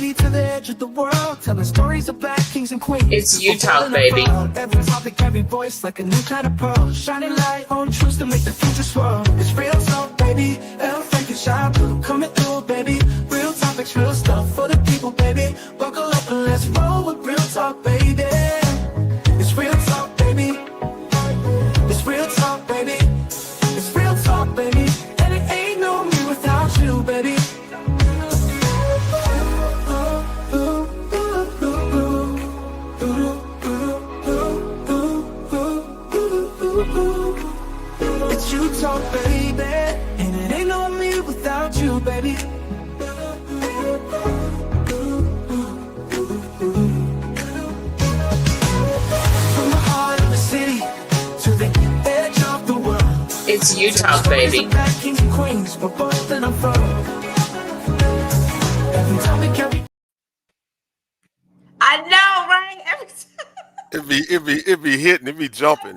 city to the edge of the world, telling stories of black kings and queens. It's you talk, baby. Every topic, every voice, like a new kind of pearl, shining light on truths to make the future swirl. It's real talk, baby. El Frank and Shy Blue coming through, baby. Real topics, real stuff for the people, baby. Buckle up and let's roll with real talk, baby. It's real talk, baby. It's real talk, baby. It's real talk, baby. And it ain't no me without you, baby. It's you talk, baby. And it ain't no me without you, baby. From the heart of the city to the edge of the world. It's you talk, baby. Black kings and queens, but both in a furrow. Every time we carry. I know, right? Every time. It be hitting, it be jumping.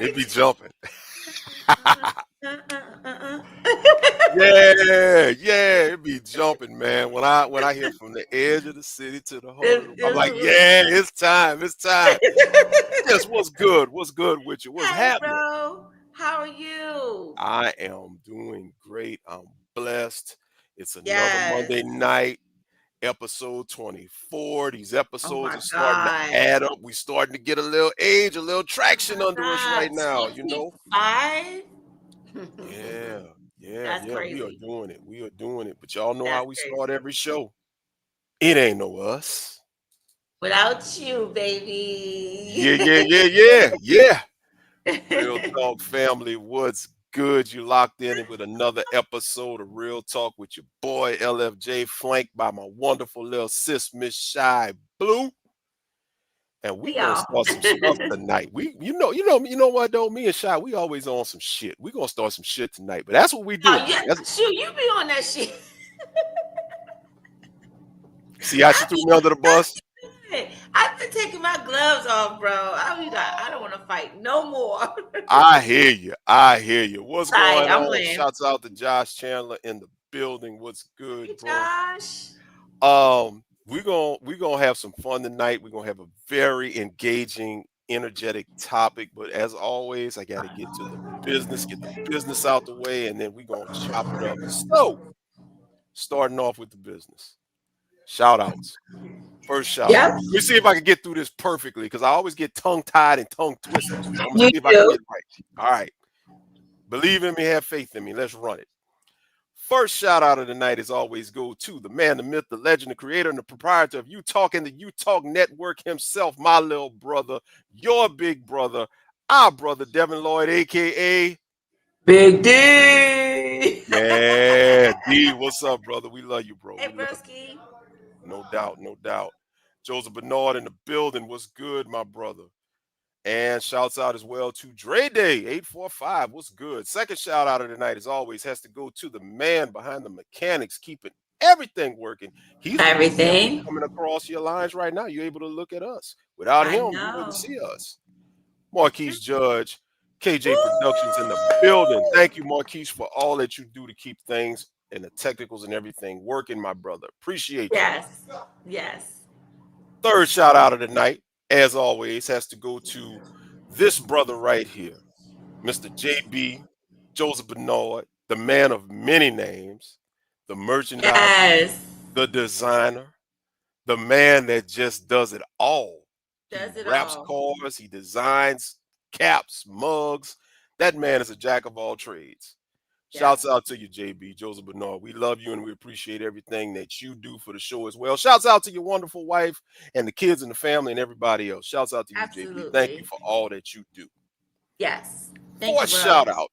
Yeah, it be jumping, man. When I hear from the edge of the city to the home, I'm like, yeah, it's time. Yes, what's good with you? What's happening? Bro, how are you? I am doing great. I'm blessed. It's another Monday night, episode 24. These episodes are starting to add up. We're starting to get a little age, a little traction under us right now, you know? 5? Yeah, crazy. We are doing it. But y'all know how we start every show. It ain't no us. Without you, baby. Yeah. Real Talk family, what's good? You locked in with another episode of Real Talk with your boy LFJ, flanked by my wonderful little sis, Miss Shy Blue. And we gonna start some stuff tonight. You know what though? Me and Shy, we always on some shit. We gonna start some shit tonight, but that's what we do. Shoot, you be on that shit. See how she threw me under the bus? I've been taking my gloves off, bro. I mean, I don't want to fight no more. I hear you. What's going on? Playing. Shouts out to Josh Chandler in the building. What's good, bro? Josh. We're gonna have some fun tonight. We're gonna have a very engaging, energetic topic. But as always, I gotta get the business out the way, and then we're gonna chop it up. So, starting off with the business. Shout outs. First shout out. Let me see if I can get through this perfectly, because I always get tongue-tied and tongue-twisted. So I'm gonna see if I can get it right. All right. Believe in me, have faith in me. Let's run it. First shout out of the night as always go to the man, the myth, the legend, the creator, and the proprietor of You Talk and the You Talk Network himself, my little brother, your big brother, our brother, Devin Lloyd, a.k.a. Big D. Yeah, D, what's up, brother? We love you, bro. Hey, broski. No doubt. Joseph Bernard in the building. What's good, my brother? And shouts out as well to Dre Day 845. What's good? Second shout out of the night, as always, has to go to the man behind the mechanics, keeping everything working. He's everything coming across your lines right now. You're able to look at us. Without him, you wouldn't see us. Marquise Judge, KJ Productions in the building. Thank you, Marquise, for all that you do to keep things and the technicals and everything working, my brother. Appreciate you. Yes. Third shout out of the night, as always, has to go to this brother right here, Mr. JB, Joseph Bernard, the man of many names, the merchandise, the designer, the man that just does it all. He wraps cars, he designs caps, mugs. That man is a jack of all trades. Shouts out to you, JB, Joseph Bernard. We love you and we appreciate everything that you do for the show as well. Shouts out to your wonderful wife and the kids and the family and everybody else. Shouts out to you, JB. Thank you for all that you do. Yes. Fourth shout out.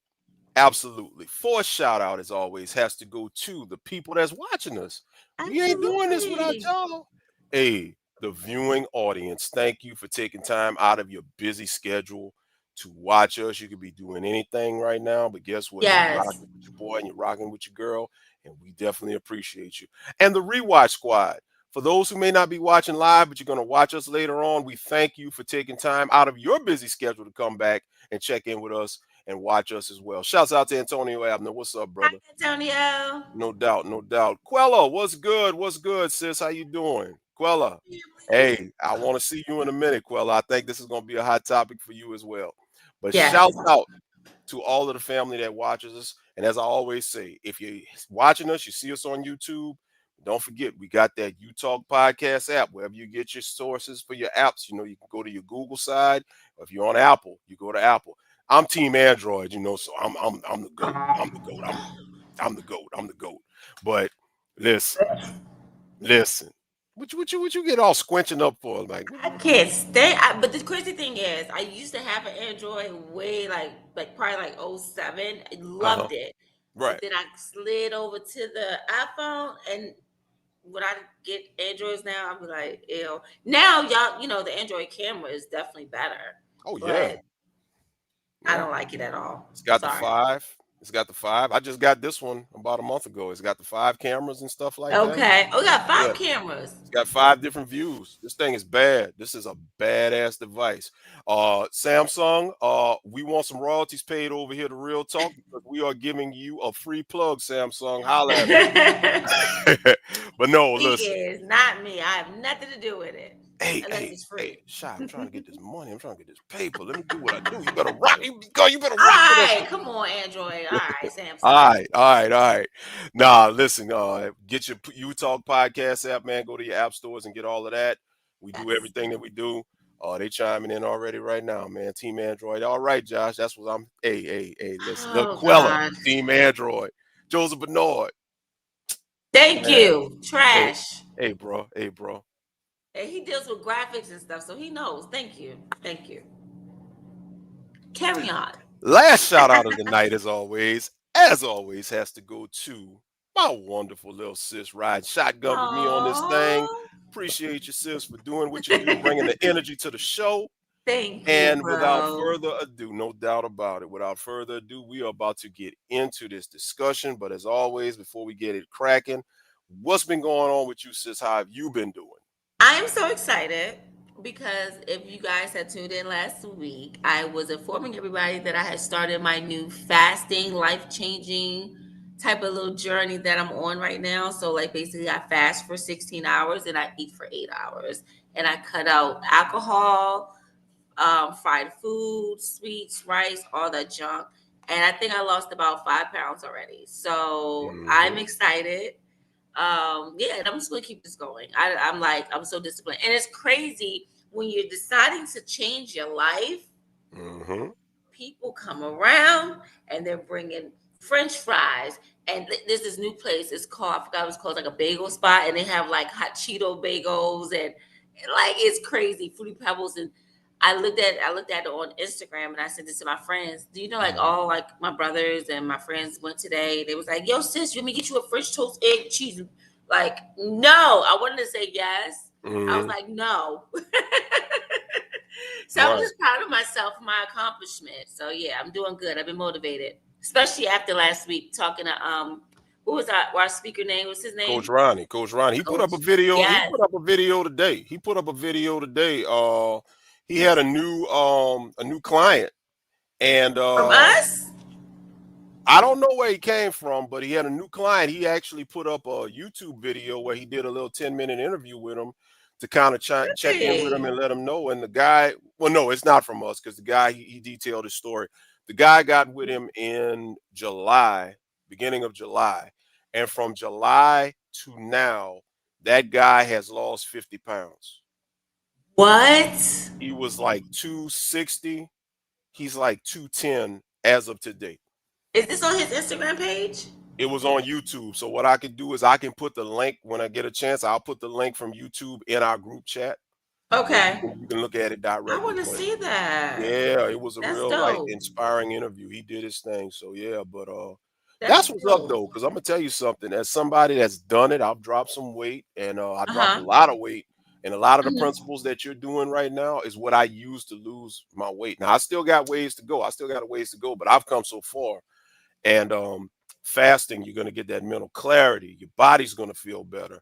Absolutely. Fourth shout out, as always, has to go to the people that's watching us. We ain't doing this without y'all. Hey, the viewing audience, thank you for taking time out of your busy schedule to watch us. You could be doing anything right now, but guess what? You're rocking with your boy and you're rocking with your girl, and we definitely appreciate you. And the Rewatch Squad, for those who may not be watching live, but you're going to watch us later on, we thank you for taking time out of your busy schedule to come back and check in with us and watch us as well. Shouts out to Antonio Abner. What's up, brother? Hi, Antonio. No doubt. Quello, what's good? What's good, sis? How you doing? Quella. Hey, I want to see you in a minute, Quella. I think this is going to be a hot topic for you as well. But Yes. shout out to all of the family that watches us. And as I always say, if you're watching us, you see us on YouTube, don't forget we got that You Talk podcast app. Wherever you get your sources for your apps, you can go to your Google side. Or if you're on Apple, you go to Apple. I'm Team Android, so I'm the goat. I'm the goat. I'm the goat. I'm the goat. I'm the goat. But listen. What you get all squinching up for? Like, I can't stand. But the crazy thing is, I used to have an Android way like probably like '07. I uh-huh. loved it, but Right. then I slid over to the iPhone, and when I get Androids now, I'm like, ew. Now y'all, the Android camera is definitely better, Oh yeah. but I Yeah. don't like it at all. It's got the Sorry. 5. It's got the 5. I just got this one about a month ago. It's got the 5 cameras and stuff like that. Okay. Oh, we got Yeah. 5 cameras. It's got 5 different views. This thing is bad. This is a badass device. Samsung, we want some royalties paid over here to Real Talk because we are giving you a free plug, Samsung. Holla at us. But no, He listen. is not me. I have nothing to do with it unless it's Hey, free. Shy, I'm trying to get this money. I'm trying to get this paper. Let me do what I do. You better rock. You better All rock with us. right, come on, Android. All right, All Samsung. right, all right, all right. Nah, listen, get your You Talk podcast app, man. Go to your app stores and get all of that. We do Yes. everything that we do. They chiming in already right now, man. Team Android. All right, Josh. That's what I'm. Hey, listen. Look, Oh Quella, God. Team Android. Joseph Bernard. Thank Man. you. Hey, Trash. hey, bro. Hey, bro. And he deals with graphics and stuff, so he knows. Thank you. Thank you. Carry on. Last shout out of the night, as always, has to go to my wonderful little sis riding shotgun with me on this thing. Oh, Appreciate you, sis, for doing what you do, bringing the energy to the show. thank you, And without bro. further ado, no doubt about it, without further ado, we are about to get into this discussion. But as always, before we get it cracking, what's been going on with you, sis? How have you been doing? I am so excited because if you guys had tuned in last week, I was informing everybody that I had started my new fasting, life changing type of little journey that I'm on right now. So, like, basically, I fast for 16 hours and I eat for 8 hours, and I cut out alcohol, fried food, sweets, rice, all that junk. And I think I lost about 5 pounds already. So, I'm Mm-hmm. excited. Yeah, and I'm just gonna keep this going. I'm so disciplined, and it's crazy when you're deciding to change your life. Mm-hmm. People come around and they're bringing French fries, and there's this new place. It's called, I forgot what it's called, like a bagel spot, and they have like hot Cheeto bagels, and like it's crazy, fruity pebbles. And I looked at it on Instagram, and I sent it to my friends. Do you know, like, all like my brothers and my friends went today? They was like, "Yo, sis, you want me to get you a French toast, egg, cheese?" Like, no, I wanted to say yes. I was Mm-hmm. like, no. So I'm Right. just proud of myself for my accomplishment. So yeah, I'm doing good. I've been motivated, especially after last week talking to who was our speaker name? What's his Coach name? Ronnie. Coach Ronnie. He put up Coach. a video. He Yes, put up a video today. He put up a video today. He had a new client. And from us. I don't know where he came from, but he had a new client. He actually put up a YouTube video where he did a little 10-minute interview with him to kind of check in with him Really? and let him know. And the guy, well, no, it's not from us because the guy, he detailed his story. The guy got with him in July, beginning of July. And from July to now, that guy has lost 50 pounds. What? He was like 260. He's like 210 as of today. Is this on his Instagram page? It was on YouTube. So what I can do is I can put the link when I get a chance. I'll put the link from YouTube in our group chat, and Okay. you can look at it I directly. want to But see that. yeah, it was a That's real like dope. inspiring interview. He did his thing. So yeah, but That's that's what's up dope. though. Because I'm gonna tell you something. As somebody that's done it, I've dropped some weight, and I dropped a Uh-huh. lot of weight. And a lot of the Mhm. principles that you're doing right now is what I use to lose my weight. Now I still got ways to go. I still got a ways to go, but I've come so far. And fasting, you're going to get that mental clarity. Your body's going to feel better.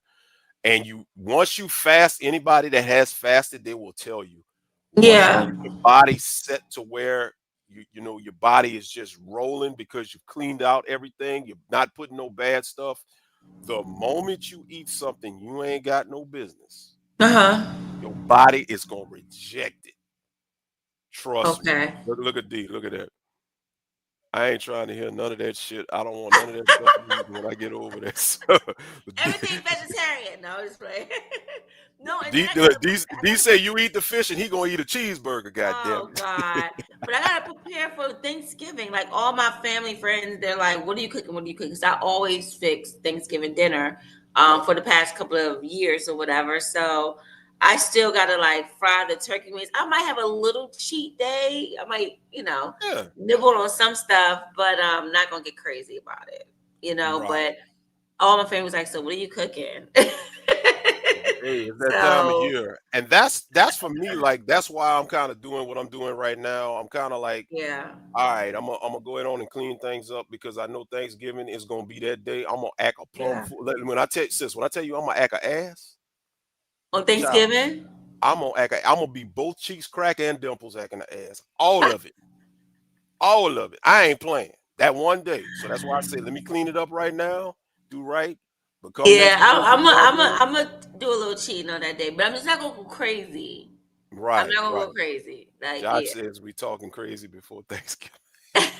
And you once you fast, anybody that has fasted, they will tell you, once you Yeah. get your body set to where your body is just rolling because you've cleaned out everything, you're not putting no bad stuff. The moment you eat something you ain't got no business, Uh-huh. Your body is gonna reject it. Trust me. Okay. Look at D. Look at that. I ain't trying to hear none of that shit. I don't want none of that stuff you eating when I get over there. So, Everything vegetarian. No, I'm just playing. No, and then D, I gotta D say you eat the fish and he gonna eat a cheeseburger. God damn oh it. God. But I gotta prepare for Thanksgiving. Like all my family friends, they're like, what are you cooking? What are you cooking? So I always fix Thanksgiving dinner Yep. for the past couple of years or whatever. So I still gotta like fry the turkey wings. I might have a little cheat day. I might, Yeah. nibble on some stuff, but I'm not gonna get crazy about it. Right. But all my family was like, so what are you cooking? Hey, it's that time of So year, and that's for me. Like that's why I'm kind of doing what I'm doing right now. I'm kind of like, yeah. all right, I'm gonna go ahead on and clean things up because I know Thanksgiving is gonna be that day. I'm gonna act a plum Yeah. fool. When I tell you, sis, when I tell you I'm gonna act a ass, On child, Thanksgiving? I'm gonna be both cheeks crack and dimples acting the ass, all of it, all of it. I ain't playing that one day. So that's why I say let me clean it up right now, do right, but come Yeah, next Thursday, God willing. I'm a do a little cheating on that day, but I'm just not gonna go crazy. I'm Right, not gonna go right. crazy. Like, Josh yeah. says we talking crazy before Thanksgiving. Josh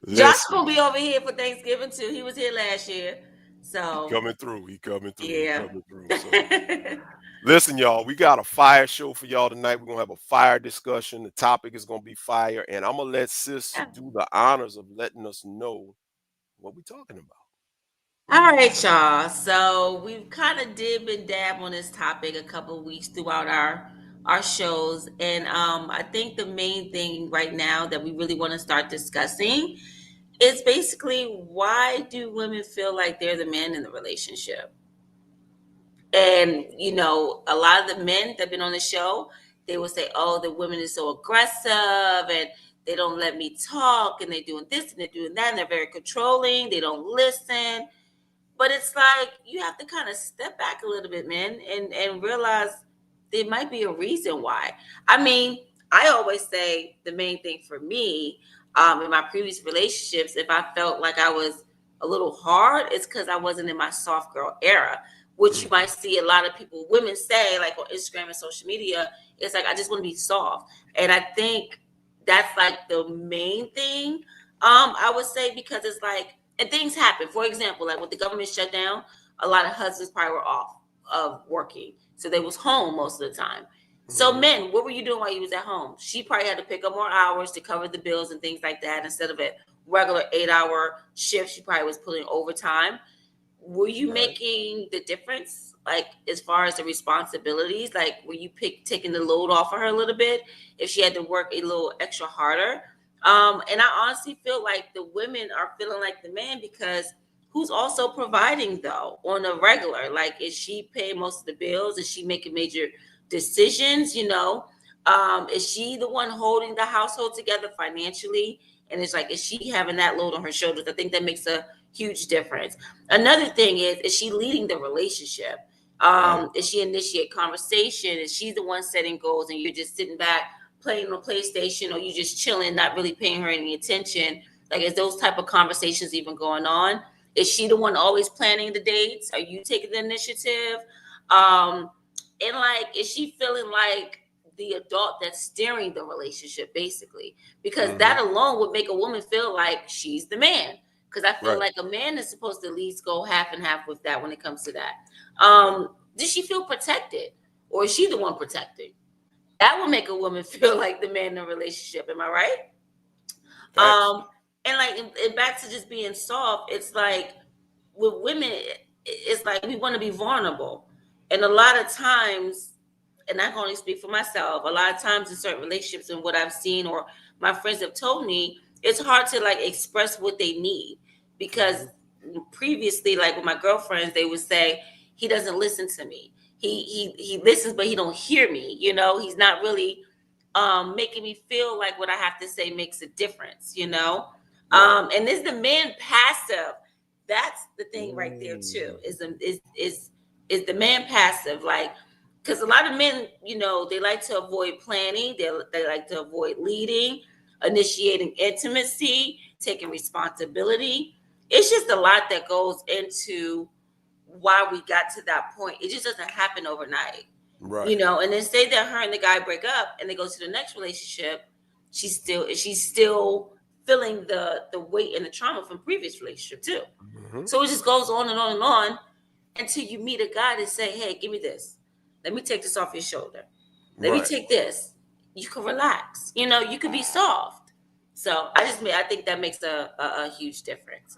Listen, gonna be over here for Thanksgiving too. He was here last year, he so coming through. He coming through. He yeah. coming through. So listen, y'all, we got a fire show for y'all tonight. We're gonna have a fire discussion. The topic is gonna be fire, and I'm gonna let sis Yeah. do the honors of letting us know what we're talking about. All right, y'all. So we've kind of dib and dab on this topic a couple of weeks throughout our shows, and I think the main thing right now that we really want to start discussing is basically why do women feel like they're the man in the relationship? And a lot of the men that have been on the show, they will say, "Oh, the women is so aggressive and they don't let me talk, and they're doing this and they're doing that, and they're very controlling. They don't listen." But it's like you have to kind of step back a little bit, man, and realize there might be a reason why. I mean, I always say the main thing for me, in my previous relationships, if I felt like I was a little hard, it's because I wasn't in my soft girl era, which you Mhm. might see a lot of people, women say, like on Instagram and social media. It's like I just want to be soft, and I think that's like the main thing. I would say because it's like and things happen. For example, like with the government shutdown, a lot of husbands probably were off of working, so they was home most of the time. So Mhm. men, what were you doing while you was at home? She probably had to pick up more hours to cover the bills and things like that instead of a regular 8 hour shift. She probably was pulling overtime. Were you Right. making the difference, like as far as the responsibilities? Like, were you taking the load off of her a little bit if she had to work a little extra harder? And I honestly feel like the women are feeling like the man because who's also providing though on a regular? Like, is she paying most of the bills? Is she making major decisions? Is she the one holding the household together financially? And it's like, is she having that load on her shoulders? I think that makes a huge difference. Another thing is she leading the relationship? Right. Is she initiate conversation? Is she the one setting goals and you're just sitting back playing on PlayStation or you just chilling, not really paying her any attention? Like, is those type of conversations even going on? Is she the one always planning the dates? Are you taking the initiative? Um, and like, is she feeling like the adult that's steering the relationship, basically? Because Mhm. that alone would make a woman feel like she's the man. Because I feel Right. like a man is supposed to at least go half and half with that when it comes to that. Does she feel protected, or is she the one protecting? That will make a woman feel like the man in a relationship. Am I right? Facts. And like, and back to just being soft. It's like with women, it's like we want to be vulnerable, and a lot of times, and I can only speak for myself. A lot of times in certain relationships and what I've seen or my friends have told me, it's hard to like express what they need because Mhm. previously, like with my girlfriends, they would say he doesn't listen to me. He listens, but he don't hear me. He's not really making me feel like what I have to say makes a difference. Right. And is the man passive? That's the thing right there too. Ooh. Is the man passive? Like, because a lot of men, they like to avoid planning. They like to avoid leading, initiating intimacy, taking responsibility. It's just a lot that goes into why we got to that point. It just doesn't happen overnight, Right. you know. And then say that her and the guy break up and they go to the next relationship, she's still feeling the weight and the trauma from previous relationship too. Mhm. So it just goes on and on and on until you meet a guy that say, "Hey, give me this. Let me take this off your shoulder. Let me Right. take this. You can relax. You know, you can be soft." So I think that makes a huge difference.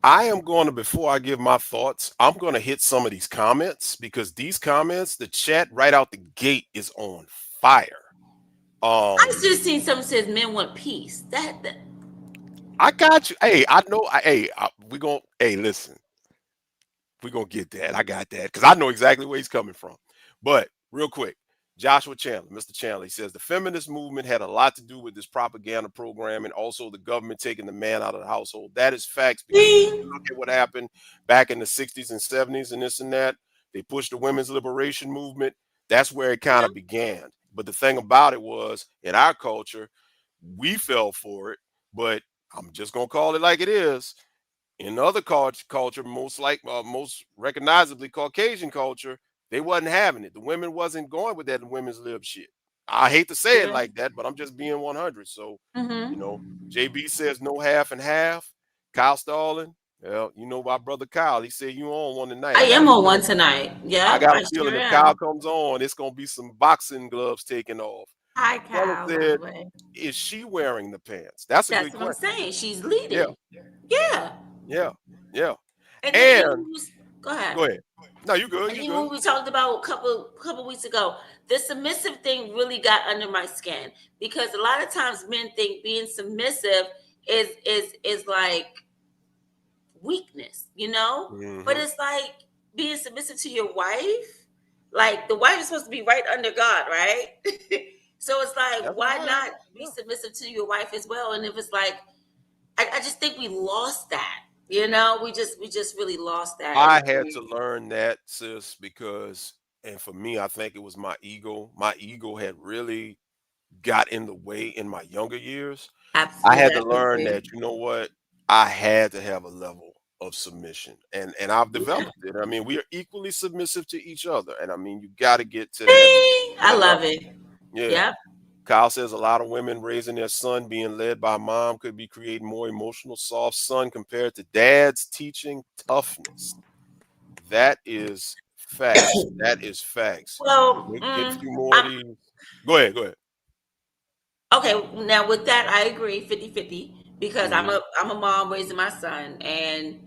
I am going to, before I give my thoughts, I'm going to hit some of these comments because these comments, the chat right out the gate is on fire. I just seen something says men want peace. That I got you. Hey, I know. We going. Hey, listen. We're gonna get that. I got that because I know exactly where he's coming from. But real quick, Joshua Chandler, Mr. Chandler, he says the feminist movement had a lot to do with this propaganda program and also the government taking the man out of the household. That is facts because if you look at what happened back in the 60s and 70s and this and that, they pushed the women's liberation movement. That's where it kind of began. But the thing about it was, in our culture, we fell for it. But I'm just gonna call it like it is. In other culture, most recognizably Caucasian culture, they wasn't having it. The women wasn't going with that women's lib shit. I hate to say it yeah. like that, but I'm just being 100. So, you Mm-hmm. know, JB says no half and half. Kyle Stalling, well, you know my brother Kyle. He said you on one tonight. I am on one tonight. I Yep, got a I feeling sure if Kyle am. comes on, it's gonna be some boxing gloves taking off. Hi, Stella Kyle, by the said, way. is she wearing the pants? That's a That's good what I'm question. saying. She's Yeah, leading. Yeah. yeah, yeah. And then And go ahead. go ahead. No, you good. And You even good. when we talked about a couple weeks ago, the submissive thing really got under my skin because a lot of times men think being submissive is like weakness, you know? But Hmm. it's like being submissive to your wife. Like the wife is supposed to be right under God, right? So it's like, That's why right. not be Yeah. submissive to your wife as well? And if it's like, I just think we lost that. You know, we just really lost that. I had to learn that, sis, because, and for me, I think it was my ego. My ego had really got in the way in my younger years. I had to learn Absolutely. that, you know what? I had to have a level of submission, and I've Yeah. developed it. I mean, we are equally submissive to each other, and I mean, you got to get to I that love level. it. Yeah. Yep. Kyle says a lot of women raising their son being led by mom could be creating more emotional, soft son compared to dads teaching toughness. That is facts. That is facts. Well, Get a few more of I'm these. Go ahead. Go ahead. okay. Now with that, I agree 50-50 because I'm Hmm. a mom raising my son, and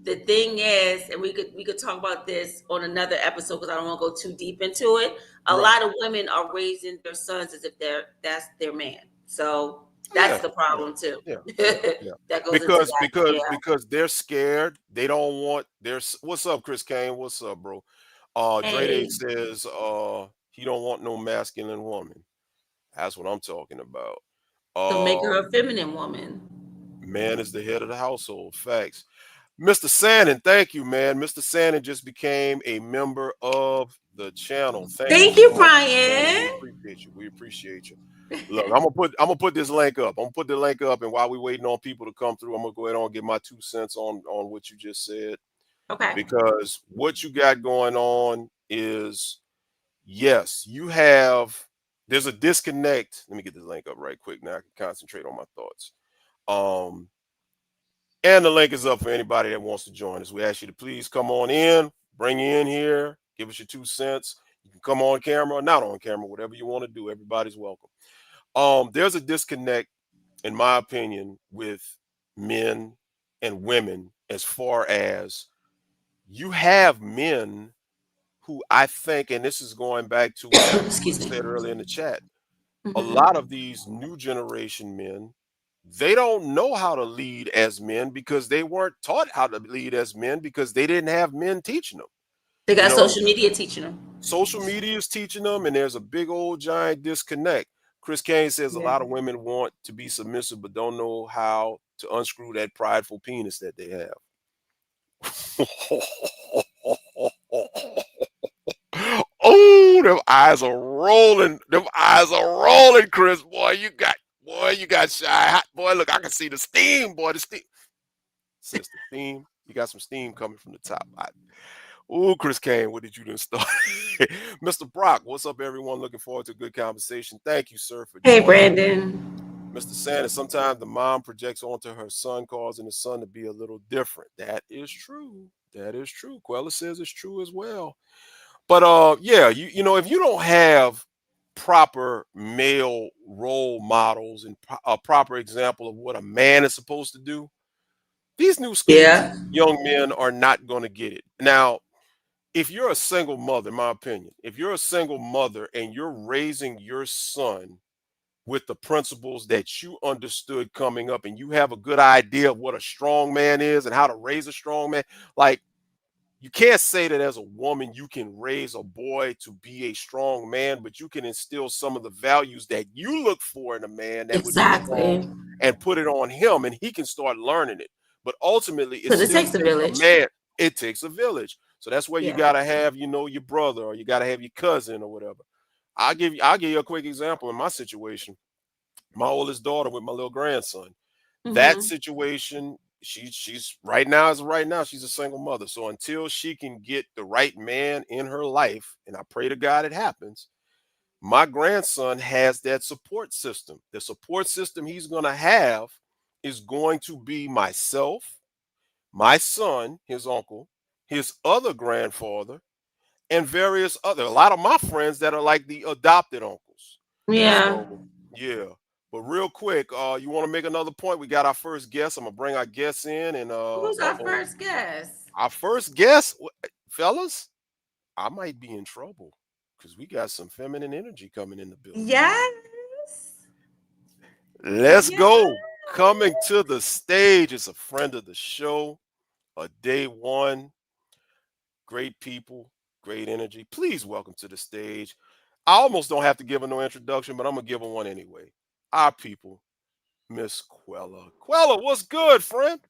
the thing is, and we could talk about this on another episode because I don't want to go too deep into it. A Right. lot of women are raising their sons as if that's their man. So that's Yeah. the Yeah. problem too. Yeah. Yeah. That goes into Because that. because Yeah. because they're scared. They don't want their what's up, Chris Kane? What's up, bro? Dre Day Hey, says he don't want no masculine woman. That's what I'm talking about. so make her a Um feminine woman. Man is the head of the household. Facts. Mr. Sannon, thank you, man. Mr. Sannon just became a member of the channel. Thank you Thank so you, much, Mr. Sannon. We Brian. appreciate you. We appreciate you. Look, I'm gonna put this link up. I'm gonna put the link up, and while we're waiting on people to come through, I'm gonna go ahead and give my 2 cents on what you just said. Okay. Because what you got going on is, yes, you have, there's a disconnect. Let me get this link up right quick now. I can concentrate on my thoughts. Um, and the link is up for anybody that wants to join us. We ask you to please come on in, bring you in here, give us your 2 cents. You can come on camera or not on camera, whatever you want to do. Everybody's welcome. There's a disconnect, in my opinion, with men and women as far as you have men who I think, and this is going back to what Excuse was me. said earlier in the chat, a lot Hmm. of these new generation men, they don't know how to lead as men because they weren't taught how to lead as men because they didn't have men teaching them. They You got know, social media teaching them. social media is teaching them, and there's a big old giant disconnect. Chris Kane says a Yeah. lot of women want to be submissive but don't know how to unscrew that prideful penis that they have. Oh, them eyes are rolling. Them eyes are rolling, Chris. Boy, you got shy. Boy, look, I can see the steam, boy. The steam. Sister steam. You got some steam coming from the top. Oh, Chris Kane, what did you done start? Mr. Brock, what's up, everyone? Looking forward to a good conversation. Thank you, sir, for Hey, joining. Brandon. Mr. Sanders, sometimes the mom projects onto her son, causing the son to be a little different. That is true. That is true. Quella says it's true as well. But yeah, you know, if you don't have proper male role models and a proper example of what a man is supposed to do, these new school Yeah. young men are not going to get it. Now, if you're a single mother, in my opinion, if you're a single mother and you're raising your son with the principles that you understood coming up and you have a good idea of what a strong man is and how to raise a strong man, like, you can't say that as a woman you can raise a boy to be a strong man, but you can instill some of the values that you look for in a man that would be strong Exactly. and put it on him and he can start learning it. But ultimately, it Because it still takes a takes a village. man. It takes a village. So that's where you Yeah. gotta have, you know, your brother or you gotta have your cousin or whatever. I'll give you a quick example in my situation. My oldest daughter with my little grandson. That Mm-hmm. situation, she's right now, she's a single mother. So until she can get the right man in her life, and I pray to God it happens, my grandson has that support system. The support system he's gonna have is going to be myself, my son, his uncle, his other grandfather, and various other a lot of my friends that are like the adopted uncles. Yeah. So yeah. But real quick, you want to make another point? We got our first guest. I'm gonna bring our guests in and Who's our oh. first guest? Our first guest, fellas, I might be in trouble because we got some feminine energy coming in the building. Yes. Let's Yeah. go. Coming to the stage is a friend of the show, a day one. Great people, great energy. Please welcome to the stage. I almost don't have to give her no introduction, but I'm gonna give her one anyway. Our people, Miss Quella. Quella, what's good, friend?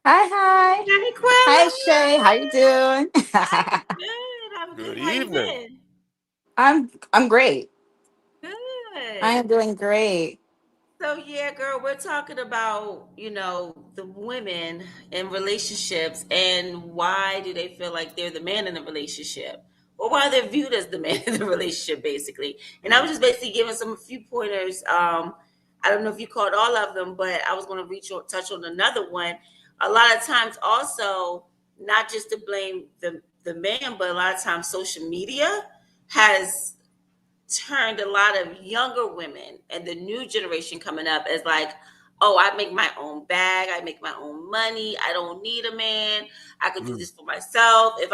Hi, hi. Hey, Hi, Quella. Shay. How you doing? I'm good. I'm good. Good How you evening. been? I'm great. I Good. am doing great. So yeah, girl, we're talking about, the women in relationships and why do they feel like they're the man in the relationship? Or why they're viewed as the man in the relationship, basically. And I was Mm, just basically giving some a few pointers. I don't know if you caught all of them, but I was going to touch on another one. A lot of times, also, not just to blame the man, but a lot of times, social media has turned a lot of younger women and the new generation coming up as like, oh, I make my own bag, I make my own money, I don't need a man, I could do mm, this for myself. If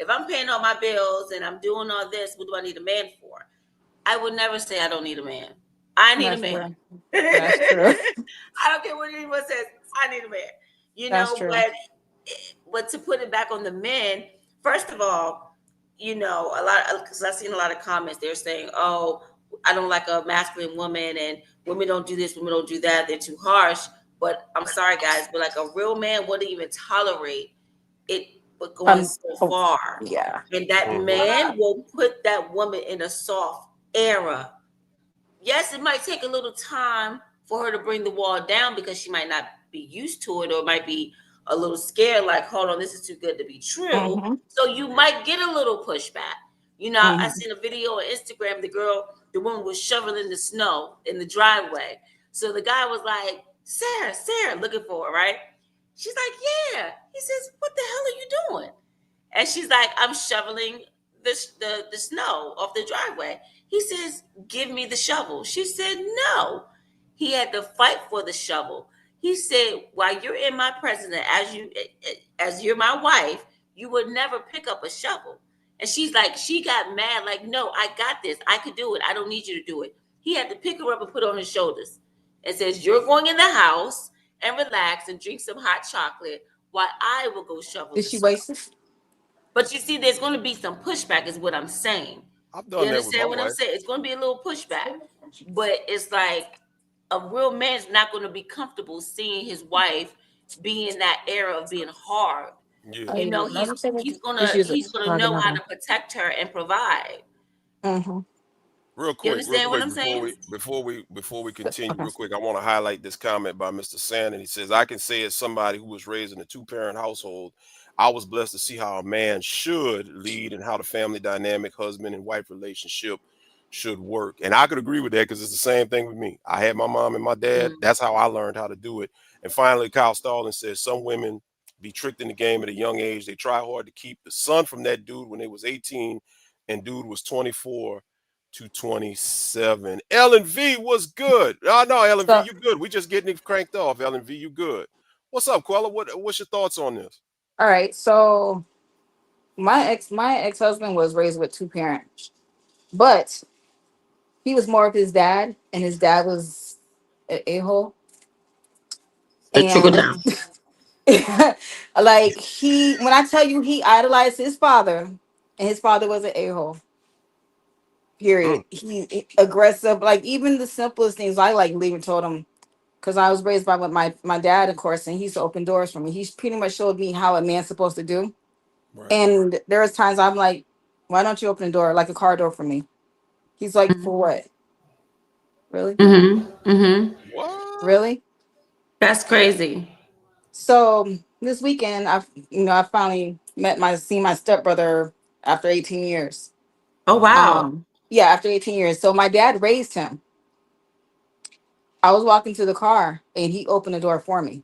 I'm paying all my bills and I'm doing all this, what do I need a man for? I would never say I don't need a man. I need a That's man. true. That's true. I don't care what anyone says. I need a man. That's true. But to put it back on the men, first of all, a lot because I've seen a lot of comments. They're saying, "Oh, I don't like a masculine woman, and women don't do this, women don't do that. They're too harsh." But I'm sorry, guys, but like a real man wouldn't even tolerate it, but going Um. so Oh, far, yeah. and that mhm, man will put that woman in a soft era. Yes, it might take a little time for her to bring the wall down because she might not be used to it or might be a little scared, like, hold on, this is too good to be true. Mm-hmm. So you might get a little pushback. I Mm-hmm. seen a video on Instagram, the woman was shoveling the snow in the driveway. So the guy was like, Sarah, looking for her, right? She's like, yeah. He says, what the hell are you doing? And she's like, I'm shoveling the snow off the driveway. He says, give me the shovel. She said, no. He had to fight for the shovel. He said, while you're in my presence, as you're my wife, you would never pick up a shovel. And she's like, she got mad, like, no, I got this. I could do it. I don't need you to do it. He had to pick her up and put her on his shoulders and says, you're going in the house and relax and drink some hot chocolate while I will go shovel Did the she snow. waste it? But you see, there's going to be some pushback, is what I'm saying. I've You done that with my understand what I'm wife. saying? It's going to be a little pushback, but it's like a real man's not going to be comfortable seeing his wife be in that era of being hard. Yeah. Oh, You you know, didn't notice it? he's Just gonna use it. he's gonna Plug know another how to one. protect her and provide. Mm-hmm. You real understand what quick I'm saying? before we continue, Okay. real quick, I want to highlight this comment by Mr. Sand, and he says, "I can say as somebody who was raised in a two-parent household, I was blessed to see how a man should lead and how the family dynamic, husband and wife relationship should work." And I could agree with that because it's the same thing with me. I had my mom and my dad. Mm-hmm. That's how I learned how to do it. And finally, Kyle Stalling says some women be tricked in the game at a young age. They try hard to keep the son from that dude when they was 18, and dude was 24 to 27. Ellen V was good. Oh no, Ellen V, So, you good. We just getting it cranked off. Ellen V, you good. What's up, Quella? What's your thoughts on this? all right. So my ex husband was raised with two parents, but he was more of his dad, and his dad was an a-hole. A trickle And down. like when I tell you he idolized his father, and his father was an a-hole. Mm, Period. He aggressive, like even the simplest things. I like even told him because I was raised by my dad, of course, and he used to open doors for me. He's pretty much showed me how a man's supposed to do. right. And there was times I'm like, why don't you open the door like a car door for me? He's like, for what? Really? Mm-hmm. Mm-hmm. What? Really? That's crazy. So this weekend, I finally seen my stepbrother after 18 years. Oh wow. Yeah, after 18 years. So my dad raised him. I was walking to the car and he opened the door for me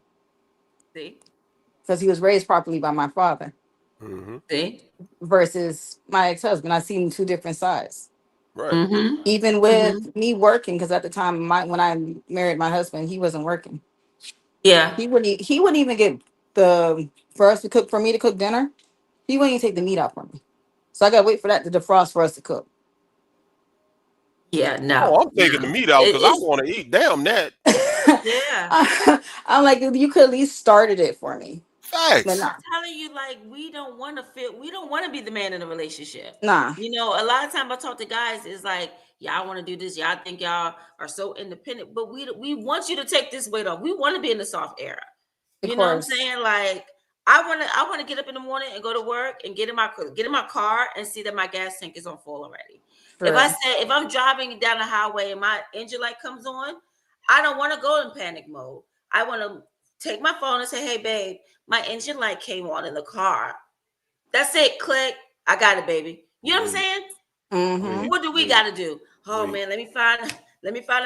See? because he was raised properly by my father Hmm. See? versus my ex-husband. I seen two different sides. Right. Mm-hmm. Even Mm-hmm. with me working, because at the time when I married my husband, he wasn't working. Yeah. He wouldn't even get the for us to cook for me to cook dinner. He wouldn't even take the meat out for me. So I gotta wait for that to defrost for us to cook. Yeah. No. Oh, I'm taking the No. meat out because I It's want to eat. Damn that. yeah. I'm like, you could at least started it for me. But Facts. nah, I'm telling you, like, we don't want to be the man in a relationship. nah, You know, a lot of time I talk to guys is like, y'all want to do this, y'all think y'all are so independent, but we want you to take this weight off. We want to be in the soft era. of You know what I'm course. saying? Like, I want to get up in the morning and go to work and get in my car and see that my gas tank is on full already. For real. If I'm driving down the highway and my engine light comes on, I don't want to go in panic mode. I want to take my phone and say, "Hey, babe, my engine light came on in the car." That's it. Click. I got it, baby. You know what I'm Wait, saying? Mm-hmm. wait, What do we wait, got to do? Oh wait. man, let me find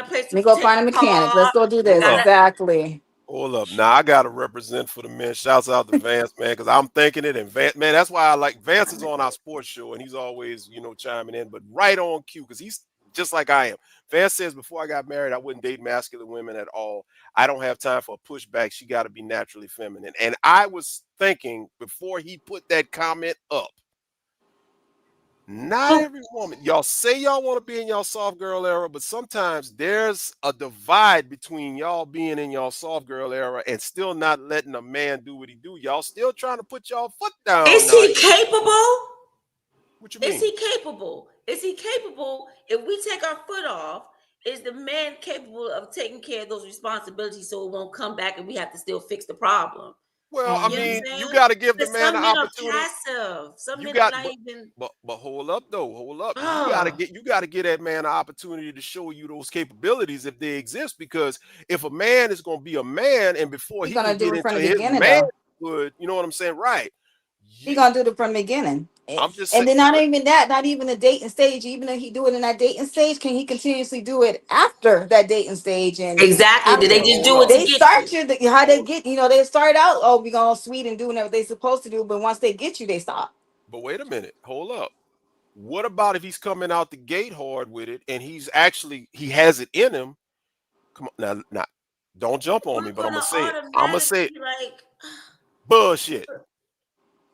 a place Let me to go take find a the mechanic. Let's car. go do I this. Hold up. gotta. Exactly. Hold up. Now I gotta represent for the men. Shouts out to Vance, man, because I'm thinking it. And Vance, man, that's why I like Vance is on our sports show and he's always, chiming in, but right on cue because he's just like I am. Vance says before I got married, I wouldn't date masculine women at all. I don't have time for a pushback. She got to be naturally feminine. And I was thinking before he put that comment up. Not Oh, every woman. Y'all say y'all want to be in y'all soft girl era, but sometimes there's a divide between y'all being in y'all soft girl era and still not letting a man do what he do. Y'all still trying to put y'all foot down is now. he capable? What you Is mean? he capable? Is he capable? If we take our foot off, is the man capable of taking care of those responsibilities so it won't come back and we have to still fix the problem? Well, I You know what I'm Mm-hmm. mean, you saying? got to give the Because man the some men are opportunity. passive. Some You men are got, not even. but hold up though, hold up. Oh, You got to get that man an opportunity to show you those capabilities if they exist. Because if a man is going to be a man, and before He's he can gonna get do it from into the his beginning though. manhood, you know what I'm saying? Right. He You, gonna do it from the beginning. I'm just And saying. then not even that, not even the dating stage. Even if he do it in that dating stage, can he continuously do it after that dating stage? And exactly. Did they Well, just hold do it up. to they get start you? you how they Hold, get, they start out, oh, we going sweet and doing what they supposed to do, but once they get you, they stop. but wait a minute. Hold up. What about if he's coming out the gate hard with it and he has it in him? Come on now, don't jump on We're me, but I'm gonna gonna say it. I'm gonna say it. automatically like Bullshit.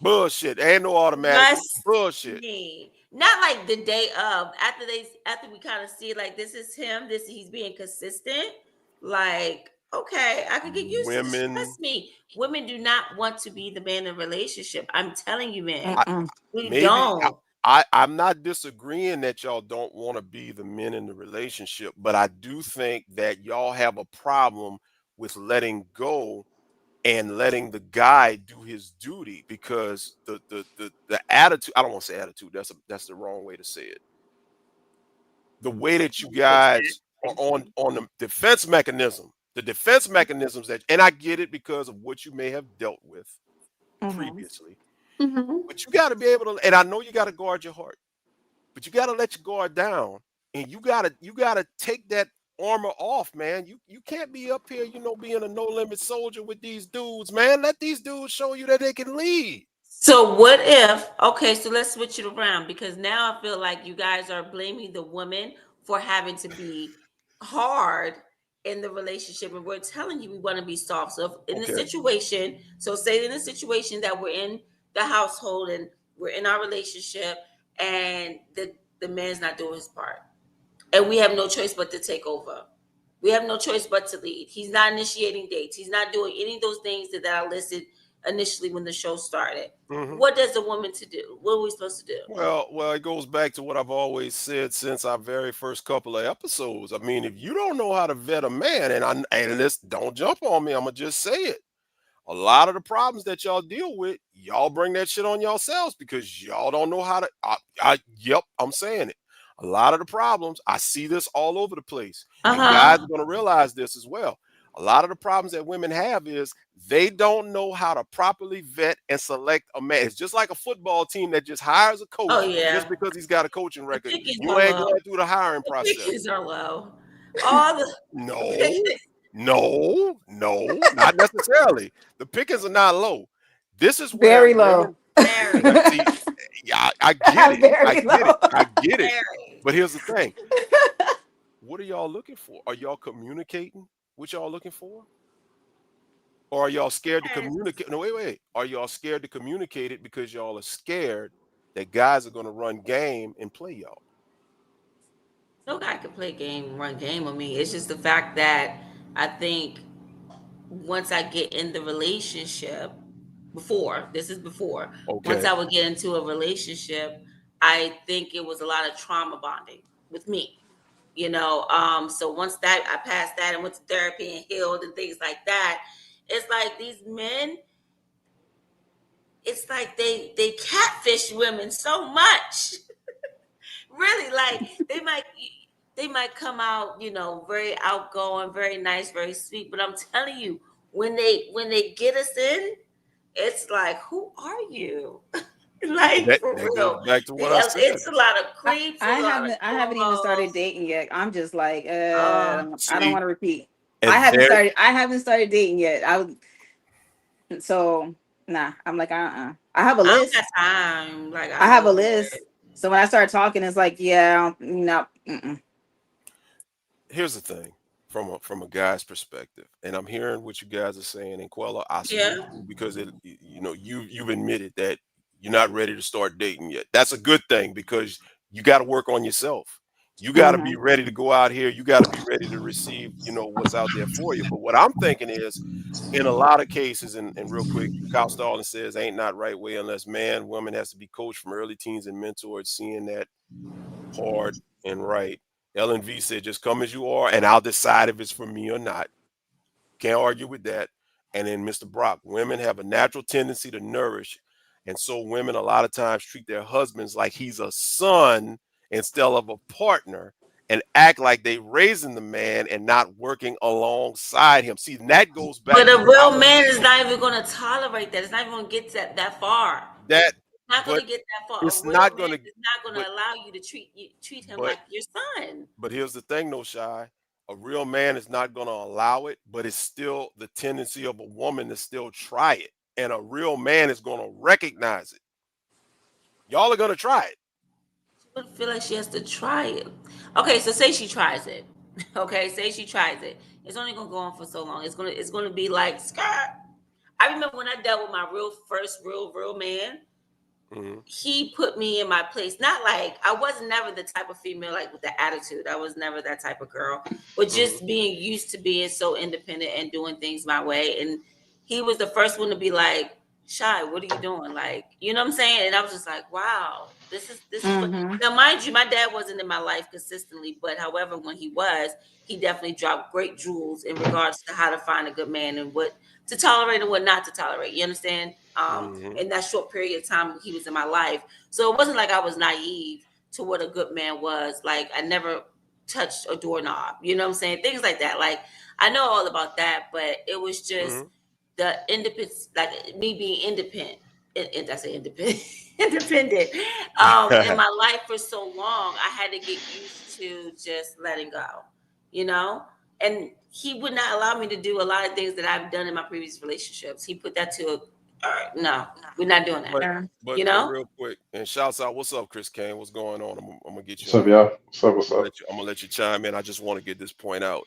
Bullshit. Ain't no automatically. trust Bullshit. me. Not like the day of after we kind of see like this is him, this he's being consistent. Like, okay, I could get used to this. Women. Trust me. Women do not want to be the man in a relationship. I'm telling you, man. I Mm-mm. We maybe don't. I'm not disagreeing that y'all don't want to be the men in the relationship, but I do think that y'all have a problem with letting go and letting the guy do his duty because the attitude, I don't want to say attitude, that's the wrong way to say it. the way that you guys are on the defense mechanism, the defense mechanisms that, and I get it because of what you may have dealt with Mhm. previously, Mm-hmm. but you got to be able to, and I know you got to guard your heart, but you got to let your guard down, and you gotta take that armor off, man. You can't be up here, being a no limit soldier with these dudes, man. Let these dudes show you that they can lead. So what if, okay, so let's switch it around because now I feel like you guys are blaming the woman for having to be hard in the relationship and we're telling you we want to be soft. So if in the Okay. situation, so say in the situation that we're in the household and we're in our relationship and the man's not doing his part and we have no choice but to take over. We have no choice but to lead. He's not initiating dates. He's not doing any of those things that I listed initially when the show started. Mhm. What does a woman to do? What are we supposed to do? Well, it goes back to what I've always said since our very first couple of episodes. I mean, if you don't know how to vet a man, and this, don't jump on me, I'm gonna just say it. A lot of the problems that y'all deal with, y'all bring that shit on yourselves because y'all don't know how to. Yep, I'm saying it. A lot of the problems, I see this all over the place, and Uh-huh. guys are gonna realize this as well. A lot of the problems that women have is they don't know how to properly vet and select a man. It's just like a football team that just hires a Oh coach yeah. just because he's got a coaching The record. pickings You are ain't low. going through the hiring The process. pickings are low. All the No, no, not necessarily. The pickings are not low. This is where Very low. women, very, see, yeah, I get it. I Very get it. low. I get it. very. But here's the thing. What are y'all looking for? Are y'all communicating what y'all looking for? Or are y'all scared to Yes. communicate? No, wait. Are y'all scared to communicate it because y'all are scared that guys are going to run game and play y'all? No guy can play game, run game with me. It's just the fact that I think once I get in the relationship, once Okay. I would get into a relationship, I think it was a lot of trauma bonding with me. So once that I passed that and went to therapy and healed and things like that, it's like these men, it's like they catfish women so much. Really, like they might come out, very outgoing, very nice, very sweet, but I'm telling you, when they get us in, it's like, who are you? Like That for that goes real. back to what I said. It's a lot of I, creeps, a I lot of haven't I haven't even cornballs. started dating yet. I'm just like, Uh, I don't See, want to repeat. and I haven't started dating yet. So nah, I'm like, I have a I don't got list. time. Like I I'm have a over list. it. So when I start talking, it's like, yeah, no, mm-mm. here's the thing from a guy's perspective, and I'm hearing what you guys are saying. And Quella, I Yeah. salute you because you've admitted that you're not ready to start dating yet. That's a good thing because you got to work on yourself. You got to be Mhm. ready to go out here. You got to be ready to receive what's out there for you. But what I'm thinking is, in a lot of cases, and real quick, Kyle Stalling says ain't not right way unless man, woman has to be coached from early teens and mentored, seeing that hard and right. LNV said, just come as you are, and I'll decide if it's for me or not. Can't argue with that. And then Mr. Brock, women have a natural tendency to nourish. And so women a lot of times treat their husbands like he's a son instead of a partner and act like they raising the man and not working alongside him. See, and that goes back But to a what I real was man is saying. not even going to tolerate that. It's not even going to get that far. That, Not going but to get that far. A it's real not man gonna, is not going but to allow you to treat him but like your son. But here's the thing, no shy. A real man is not going to allow it, but it's still the tendency of a woman to still try it. And a real man is going to recognize it. Y'all are going to try it. She wouldn't feel like she has to try it. Okay, so say she tries it. Okay, say she tries it. It's only gonna go on for so long. It's gonna be like skirt. I remember when I dealt with my real man. Mhm. He put me in my place. Not like I was never the type of female like with the attitude. I was never that type of girl. But Mhm. just being used to being so independent and doing things my way. And he was the first one to be like, Shy, what are you doing? Like, you know what I'm saying? And I was just like, wow, this is what Mhm. now mind you, my dad wasn't in my life consistently, but however, when he was, he definitely dropped great jewels in regards to how to find a good man and what to tolerate and what not to tolerate. You understand? Mhm. In that short period of time he was in my life. So it wasn't like I was naive to what a good man was. Like I never touch a doorknob. You know what I'm saying? Things like that. Like I know all about that, but it was just the independence, like me being independent. And I say independent, independent. In my life for so long, I had to get used to just letting go. You know, and he would not allow me to do a lot of things that I've done in my previous relationships. He put that to a, all right, no, we're not doing that. But You know, real quick, and shouts out, what's up, Chris Kane? What's going on? I'm gonna get you What's up, in. y'all? What's up? What's up? I'm gonna let you chime in. I just want to get this point out.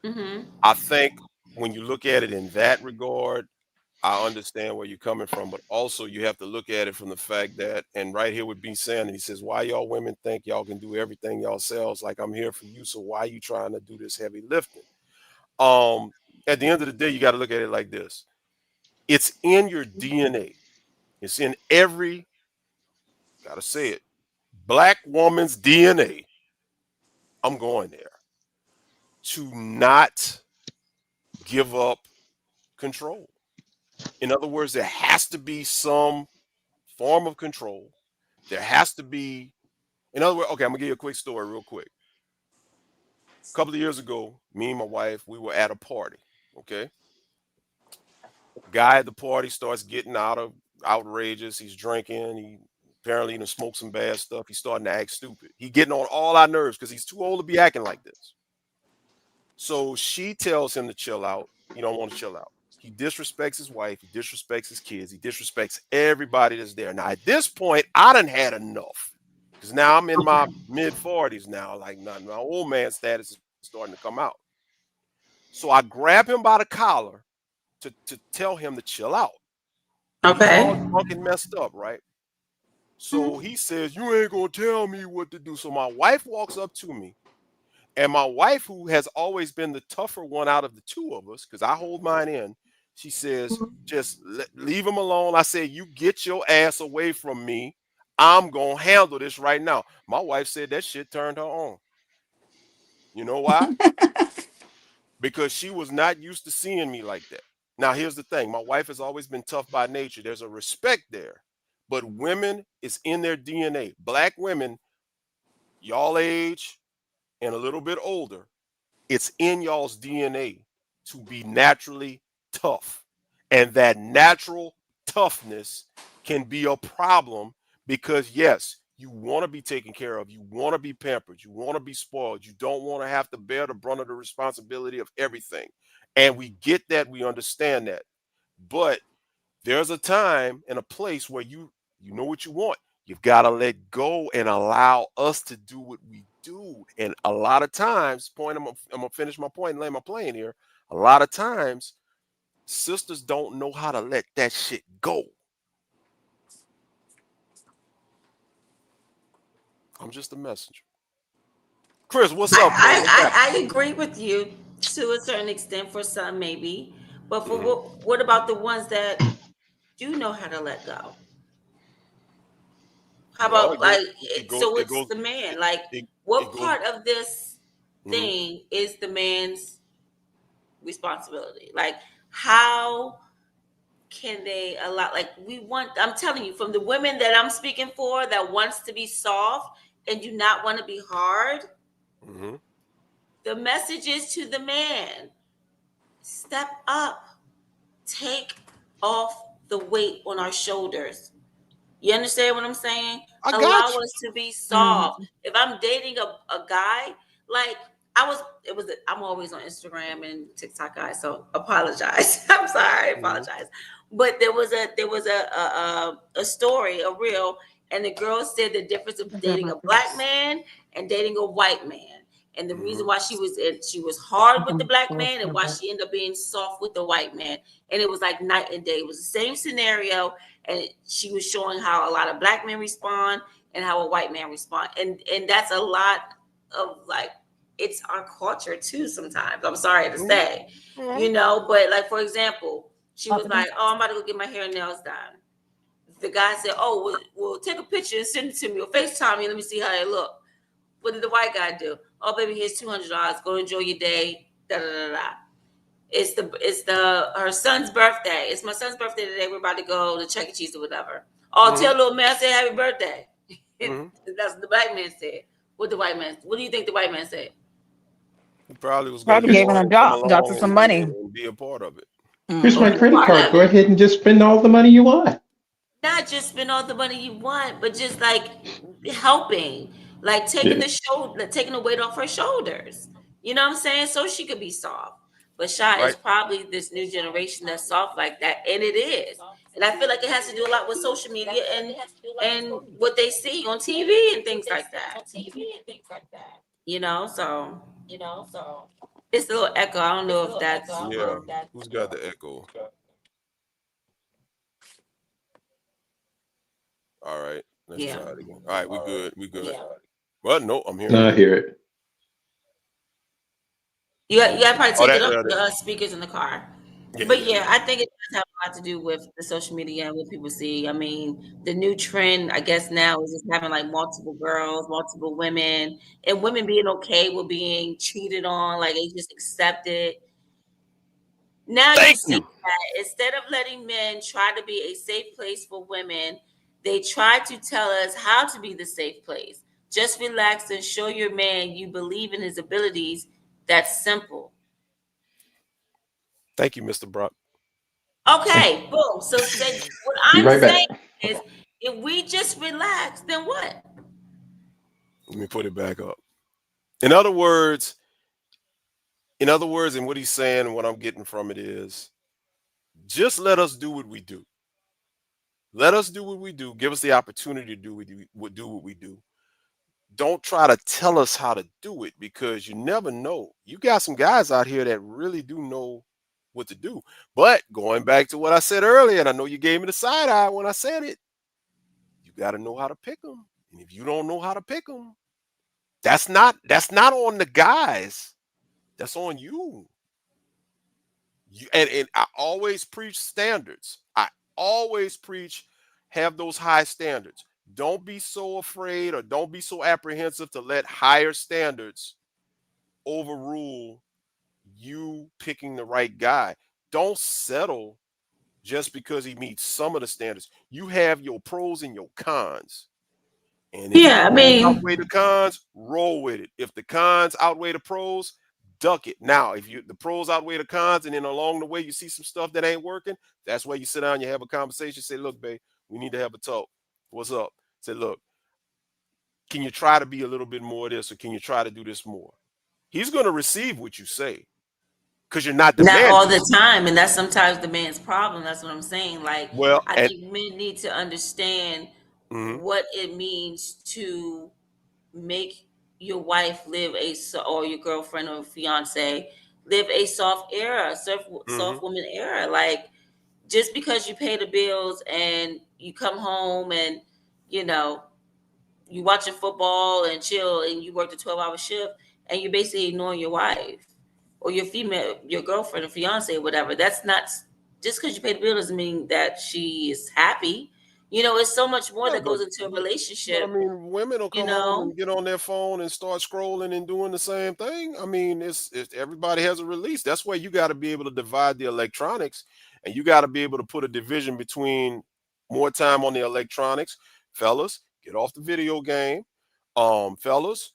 mm-hmm. I think when you look at it in that regard, I understand where you're coming from, but also you have to look at it from the fact that, and right here with B saying, he says, why y'all women think y'all can do everything y'all selves? Like I'm here for you, so why are you trying to do this heavy lifting? At the end of the day, you got to look at it like this. It's in your DNA. It's in every, gotta say it, black woman's DNA. I'm going there to not give up control. In other words, there has to be some form of control. There has to be, in other words, okay, I'm gonna give you a quick story real quick. A couple of years ago, me and my wife, we were at a party. Okay. Guy at the party starts getting outrageous. He's drinking. He apparently even smoked some bad stuff. He's starting to act stupid. He's getting on all our nerves because he's too old to be acting like this. So she tells him to chill out. He don't want to chill out. He disrespects his wife. He disrespects his kids. He disrespects everybody that's there. Now, at this point, I done had enough because now I'm in my mid-40s now. Like, my old man status is starting to come out. So I grab him by the collar to tell him to chill out. Okay. He's all drunk and messed up, right? So he says, you ain't going to tell me what to do. So my wife walks up to me. And my wife, who has always been the tougher one out of the two of us, because I hold mine in, she says, just leave him alone. I said, you get your ass away from me. I'm going to handle this right now. My wife said that shit turned her on. You know why? Because she was not used to seeing me like that. Now, here's the thing. My wife has always been tough by nature. There's a respect there. But women, it's in their DNA. Black women, y'all age and a little bit older, it's in y'all's DNA to be naturally tough. And that natural toughness can be a problem because, yes, you want to be taken care of. You want to be pampered. You want to be spoiled. You don't want to have to bear the brunt of the responsibility of everything. And we get that. We understand that. But there's a time and a place where you know what you want. You've got to let go and allow us to do what we do. And a lot of times, I'm gonna finish my point and lay my plane here. A lot of times, sisters don't know how to let that shit go. I'm just a messenger. Chris, what's up, bro? I agree with you to a certain extent for some, maybe. But for what about the ones that do know how to let go? How Well, about like so it it's goes the man. Like it what goes part of this Mhm. thing is the man's responsibility? Like how can they allow like I'm telling you, from the women that I'm speaking for that wants to be soft and do not want to be hard, Mhm. the message is to the man: step up, take off the weight on our shoulders. You understand what I'm saying? I Allow got you. us to be soft. If I'm dating a guy, like I'm always on Instagram and TikTok, guys. So apologize. I'm sorry, I apologize. But there was a story, a reel, and the girl said the difference of dating a black man and dating a white man. And the reason why she was hard with the black man and why she ended up being soft with the white man. And it was like night and day. It was the same scenario. And she was showing how a lot of black men respond and how a white man respond. And that's a lot of like, it's our culture too sometimes. I'm sorry to say, but like, for example, she was like, oh, I'm about to go get my hair and nails done. The guy said, oh, well take a picture and send it to me or FaceTime me. Let me see how they look. What did the white guy do? Oh, baby, here's $200. Go enjoy your day. Da da da da. It's her son's birthday. It's my son's birthday today. We're about to go to Chuck E. Cheese or whatever. Oh, tell little man I said happy birthday. That's what the black man said. What do you think the white man said? He probably was going to Probably come gave him a on, come job, dropped him along some money. and be a part of it. Here's Or my be a credit part card. of Go it. ahead and just spend all the money you want. Not just spend all the money you want, but just like helping, like taking Yeah. the shoulder, taking the weight off her shoulders. You know what I'm saying? So she could be soft. But Shy is Right. probably this new generation that's soft like that, and it is. And I feel like it has to do a lot with social media and what they see on TV and things like that. So it's a little echo. I don't know if that's Yeah. Who's got the echo? All right. Let's yeah. try it again. All right. We good. We good. Well, no, I'm hearing No, I it. hear it. You got probably Oh, take it up that the speakers in the car. yeah, But yeah. yeah, I think it does have a lot to do with the social media and what people see. I mean, the new trend, I guess, now is just having like multiple girls, multiple women, and women being okay with being cheated on, like they just accept it. Now you Thank see you. that instead of letting men try to be a safe place for women, they try to tell us how to be the safe place. Just relax and show your man you believe in his abilities. That's simple. Thank you, Mr. Brock. Okay, boom. So say what Be I'm right saying back. is if we just relax, then what? Let me put it back up. In other words, and what he's saying and what I'm getting from it is just let us do what we do. Let us do what we do. Give us the opportunity to do what we do. Don't try to tell us how to do it because you never know. You got some guys out here that really do know what to do. But going back to what I said earlier, and I know you gave me the side eye when I said it, you got to know how to pick them. And if you don't know how to pick them, that's not on the guys. That's on you. And I always preach standards. I always preach have those high standards. Don't be so afraid or don't be so apprehensive to let higher standards overrule you picking the right guy. Don't settle just because he meets some of the standards. You have your pros and your cons. And if the Yeah, I pros mean, outweigh the cons, roll with it. If the cons outweigh the pros, duck it. Now, if the pros outweigh the cons, and then along the way you see some stuff that ain't working, that's where you sit down, you have a conversation, say, look, babe, we need to have a talk. What's up? Say, look, can you try to be a little bit more of this, or can you try to do this more? He's going to receive what you say because you're not not all demanding it. the time, and that's sometimes the man's problem. That's what I'm saying. Like, Well, I and think men need to understand mhm, what it means to make your wife live or your girlfriend or fiance live a soft mhm, woman era. Like, just because you pay the bills and you come home and you know you watching football and chill and you work the 12-hour shift and you're basically ignoring your wife or your girlfriend or fiance or whatever. That's not just because you pay the bill doesn't mean that she is happy. It's so much more yeah, that goes into a but I relationship, mean, women will you come home know? and get on their phone and start scrolling and doing the same thing. I mean, it's everybody has a release. That's why you got to be able to divide the electronics, and you got to be able to put a division between more time on the electronics. Fellas, get off the video game. Fellas,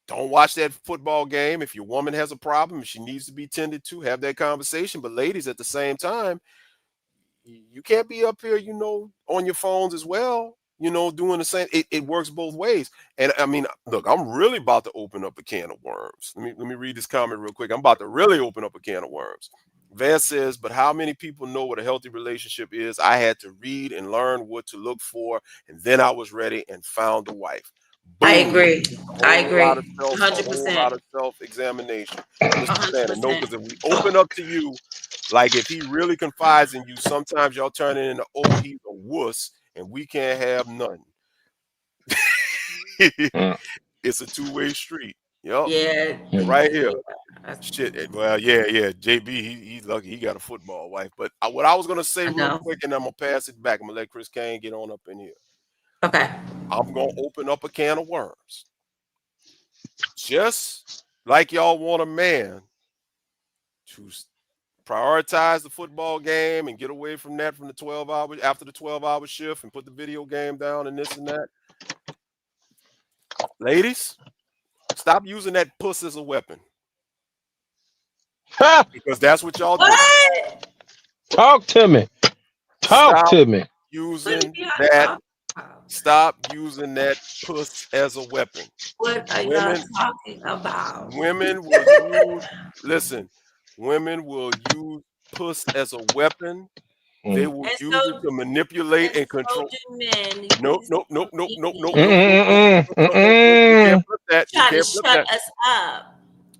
don't watch that football game. If your woman has a problem, if she needs to be tended to, have that conversation. But ladies, at the same time, you can't be up here, on your phones as well, doing the same. It works both ways. And I mean, look, I'm really about to open up a can of worms. Let me read this comment real quick. I'm about to really open up a can of worms. Van says, but how many people know what a healthy relationship is? I had to read and learn what to look for, and then I was ready and found a wife. I Boom. agree. I agree. A whole lot 100%. of self-examination. Mr. Shannon, no, 100%. because if we open up to you, like if he really confides in you, sometimes y'all turn it into, oh, he's a wuss, and we can't have none. Mm. It's a two-way street. Yep. Yeah. Right here. Yeah. Shit. Well, yeah. JB, he's lucky he got a football wife. But what I was gonna say I real know. quick, and I'm gonna pass it back. I'm gonna let Chris Kane get on up in here. Okay. I'm gonna open up a can of worms. Just like y'all want a man to prioritize the football game and get away from that from the 12 hours after the 12-hour shift and put the video game down and this and that. Ladies, Stop using that puss as a weapon Ha! because that's what y'all do. What? Talk to me. Talk Stop to me. What are using y'all that. talking about? Stop using that puss as a weapon. What are y'all Women, talking about? women will use. Listen, women will use puss as a weapon. They Mm. will And use it so, to manipulate and and so control. do men Nope, use nope, it nope, for nope, nope, nope, nope, being, nope, nope, nope, Mm-mm, nope, nope, nope. You can't mm-mm. flip that. You try to can't flip shut that. us up.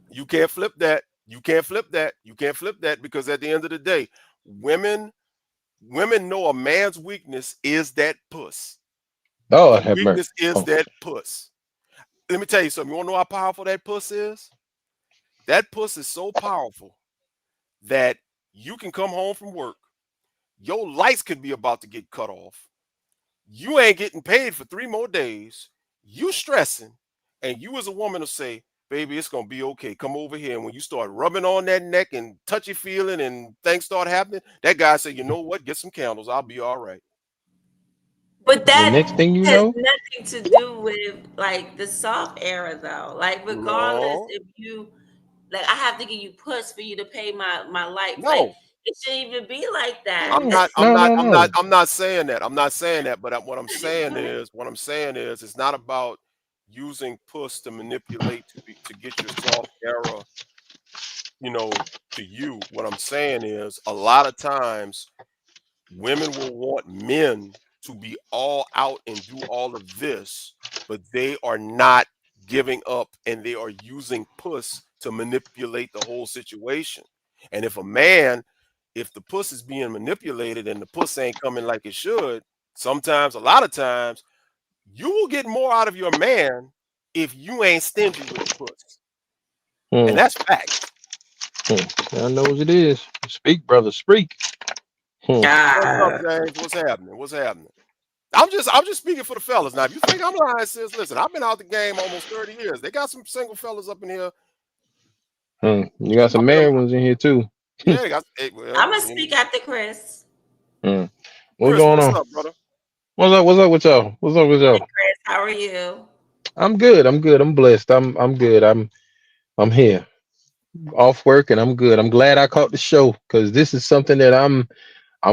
You can't flip that. You can't flip that. You can't flip that because at the end of the day, women women know a man's weakness is that puss. Oh, The have mercy. weakness is Oh. that puss. Let me tell you something. You want to know how powerful that puss is? That puss is so powerful that you can come home from work. Your lights could be about to get cut off. You ain't getting paid for 3 more days. You stressing, and you as a woman will say, "Baby, it's gonna be okay. Come over here." And when you start rubbing on that neck and touchy feeling, and things start happening, that guy say, "You know what? Get some candles. I'll be all right." But The next that thing you has know, nothing to do with like the soft era though. Like regardless No, if you like I have to give you puss for you to pay my lights. Like no. it shouldn't even be like that. I'm mm, not. I'm no, not. no, I'm not. no. I'm not saying that. I'm not saying that. But what I'm saying What? is, it's not about using puss to manipulate to get your soft era, to you. What I'm saying is, a lot of times women will want men to be all out and do all of this, but they are not giving up and they are using puss to manipulate the whole situation. And if the puss is being manipulated and the puss ain't coming like it should, a lot of times, you will get more out of your man if you ain't stingy with the puss. And Mm, that's facts. I know what it is. Speak, brother, speak. Mm. What's up, Ah. James? What's happening? What's happening? I'm just speaking for the fellas now. If you think I'm lying, sis, listen, I've been out the game almost 30 years. They got some single fellas up in here. Mm. You got some I've been, married ones in here too. yeah, they got, I'm well, gonna speak after Chris. Mm. What's Chris, going what's on? up, brother? What's up with y'all? What's up with Morning, y'all? Chris. How are you? I'm good. I'm good. I'm blessed. I'm good. I'm here. Off work and I'm good. I'm glad I caught the show because this is something that I'm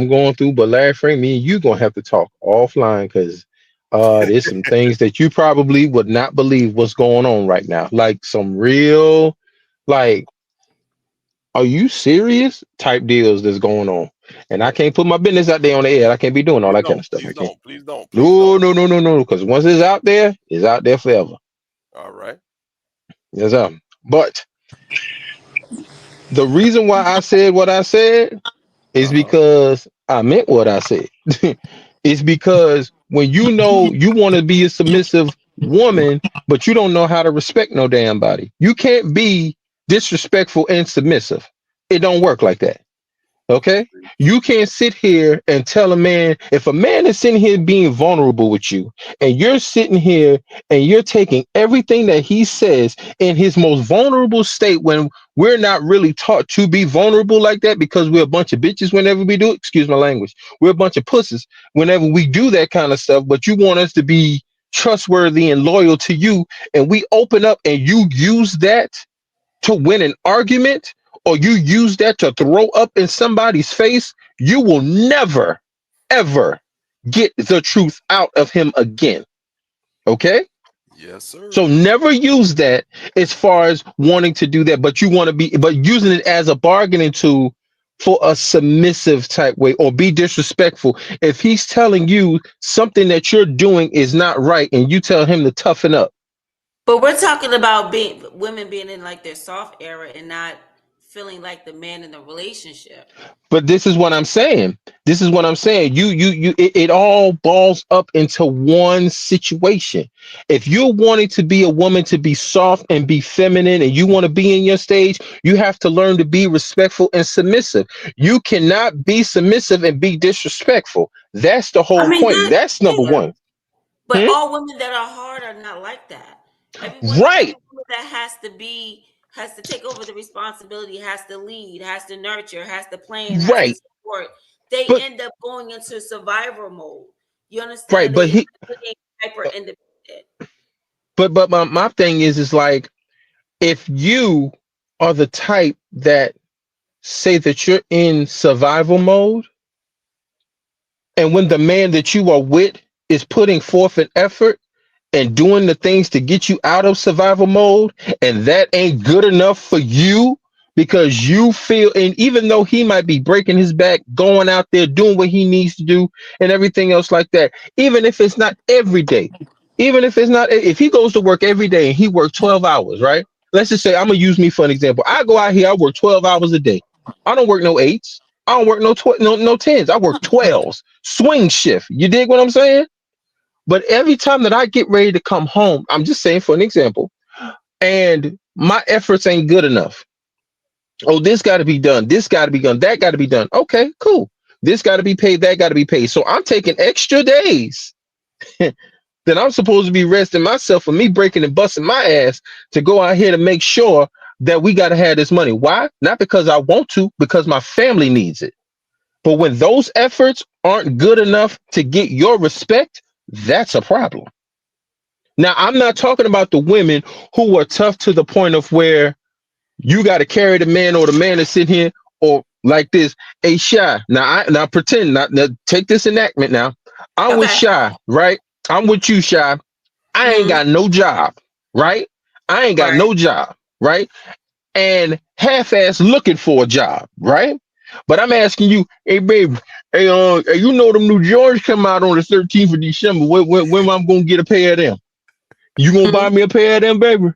going through. But Larry Frank, me and you gonna have to talk offline because there's some things that you probably would not believe what's going on right now. Like some real, like, are you serious type deals that's going on. And I can't put my business out there on the air. I can't be doing all Please that kind don't, of stuff. I please can't. don't, please don't, please No, don't. no, no, no, no. Because once it's out there forever. All right. Yes, sir. But the reason why I said what I said is Uh-huh. because I meant what I said. It's because when you know you want to be a submissive woman, but you don't know how to respect no damn body, you can't be disrespectful and submissive. It don't work like that. Okay? You can't sit here and tell a man, if a man is sitting here being vulnerable with you, and you're sitting here and you're taking everything that he says in his most vulnerable state when we're not really taught to be vulnerable like that because we're a bunch of bitches whenever we do it. Excuse my language. We're a bunch of pussies whenever we do that kind of stuff, but you want us to be trustworthy and loyal to you, and we open up and you use that to win an argument or you use that to throw up in somebody's face, you will never, ever get the truth out of him again. Okay? Yes, sir. So never use that as far as wanting to do that, but you want to be, but using it as a bargaining tool for a submissive type way or be disrespectful. If he's telling you something that you're doing is not right and you tell him to toughen up. But we're talking about being women being in like their soft era and not feeling like the man in the relationship. But this is what I'm saying. This is what I'm saying. It all balls up into one situation. If you're wanting to be a woman to be soft and be feminine and you want to be in your stage, you have to learn to be respectful and submissive. You cannot be submissive and be disrespectful. That's the I whole mean, point. That's number yeah, one. but Hmm? all women that are hard are not like that. Every Right, woman that has to take over the responsibility, has to lead, has to nurture, has to plan, has to right. support. They But end up going into survivor mode. You right, understand? but They end he up being hyper independent. but my thing is like if you are the type that say that you're in survival mode, and when the man that you are with is putting forth an effort and doing the things to get you out of survival mode, and that ain't good enough for you because you feel, and even though he might be breaking his back, going out there doing what he needs to do and everything else like that, even if it's not every day, even if it's not, if he goes to work every day and he works 12 hours, right? Let's just say, I'm gonna use me for an example. I go out here, I work 12 hours a day. I don't work no eights. I don't work no tens. I work 12s, swing shift. You dig what I'm saying? But every time that I get ready to come home, I'm just saying for an example, and my efforts ain't good enough. Oh, this got to be done. This got to be done. That got to be done. Okay, cool. This got to be paid. That got to be paid. So I'm taking extra days that I'm supposed to be resting myself for me breaking and busting my ass to go out here to make sure that we got to have this money. Why? Not because I want to, because my family needs it. But when those efforts aren't good enough to get your respect, that's a problem. Now, I'm not talking about the women who are tough to the point of where you got to carry the man, or the man is sitting here, or like this. Hey, Shy. Now pretend, now take this enactment now. I'm with Okay. Shy, right? I'm with you, Shy. I ain't Mhm. got no job, right? I ain't got Right. no job, right? And half-ass looking for a job, right? But I'm asking you, hey, baby, hey, you know them new Jordans come out on the 13th of December. When I'm gonna get a pair of them? You gonna buy Mhm. me a pair of them, baby?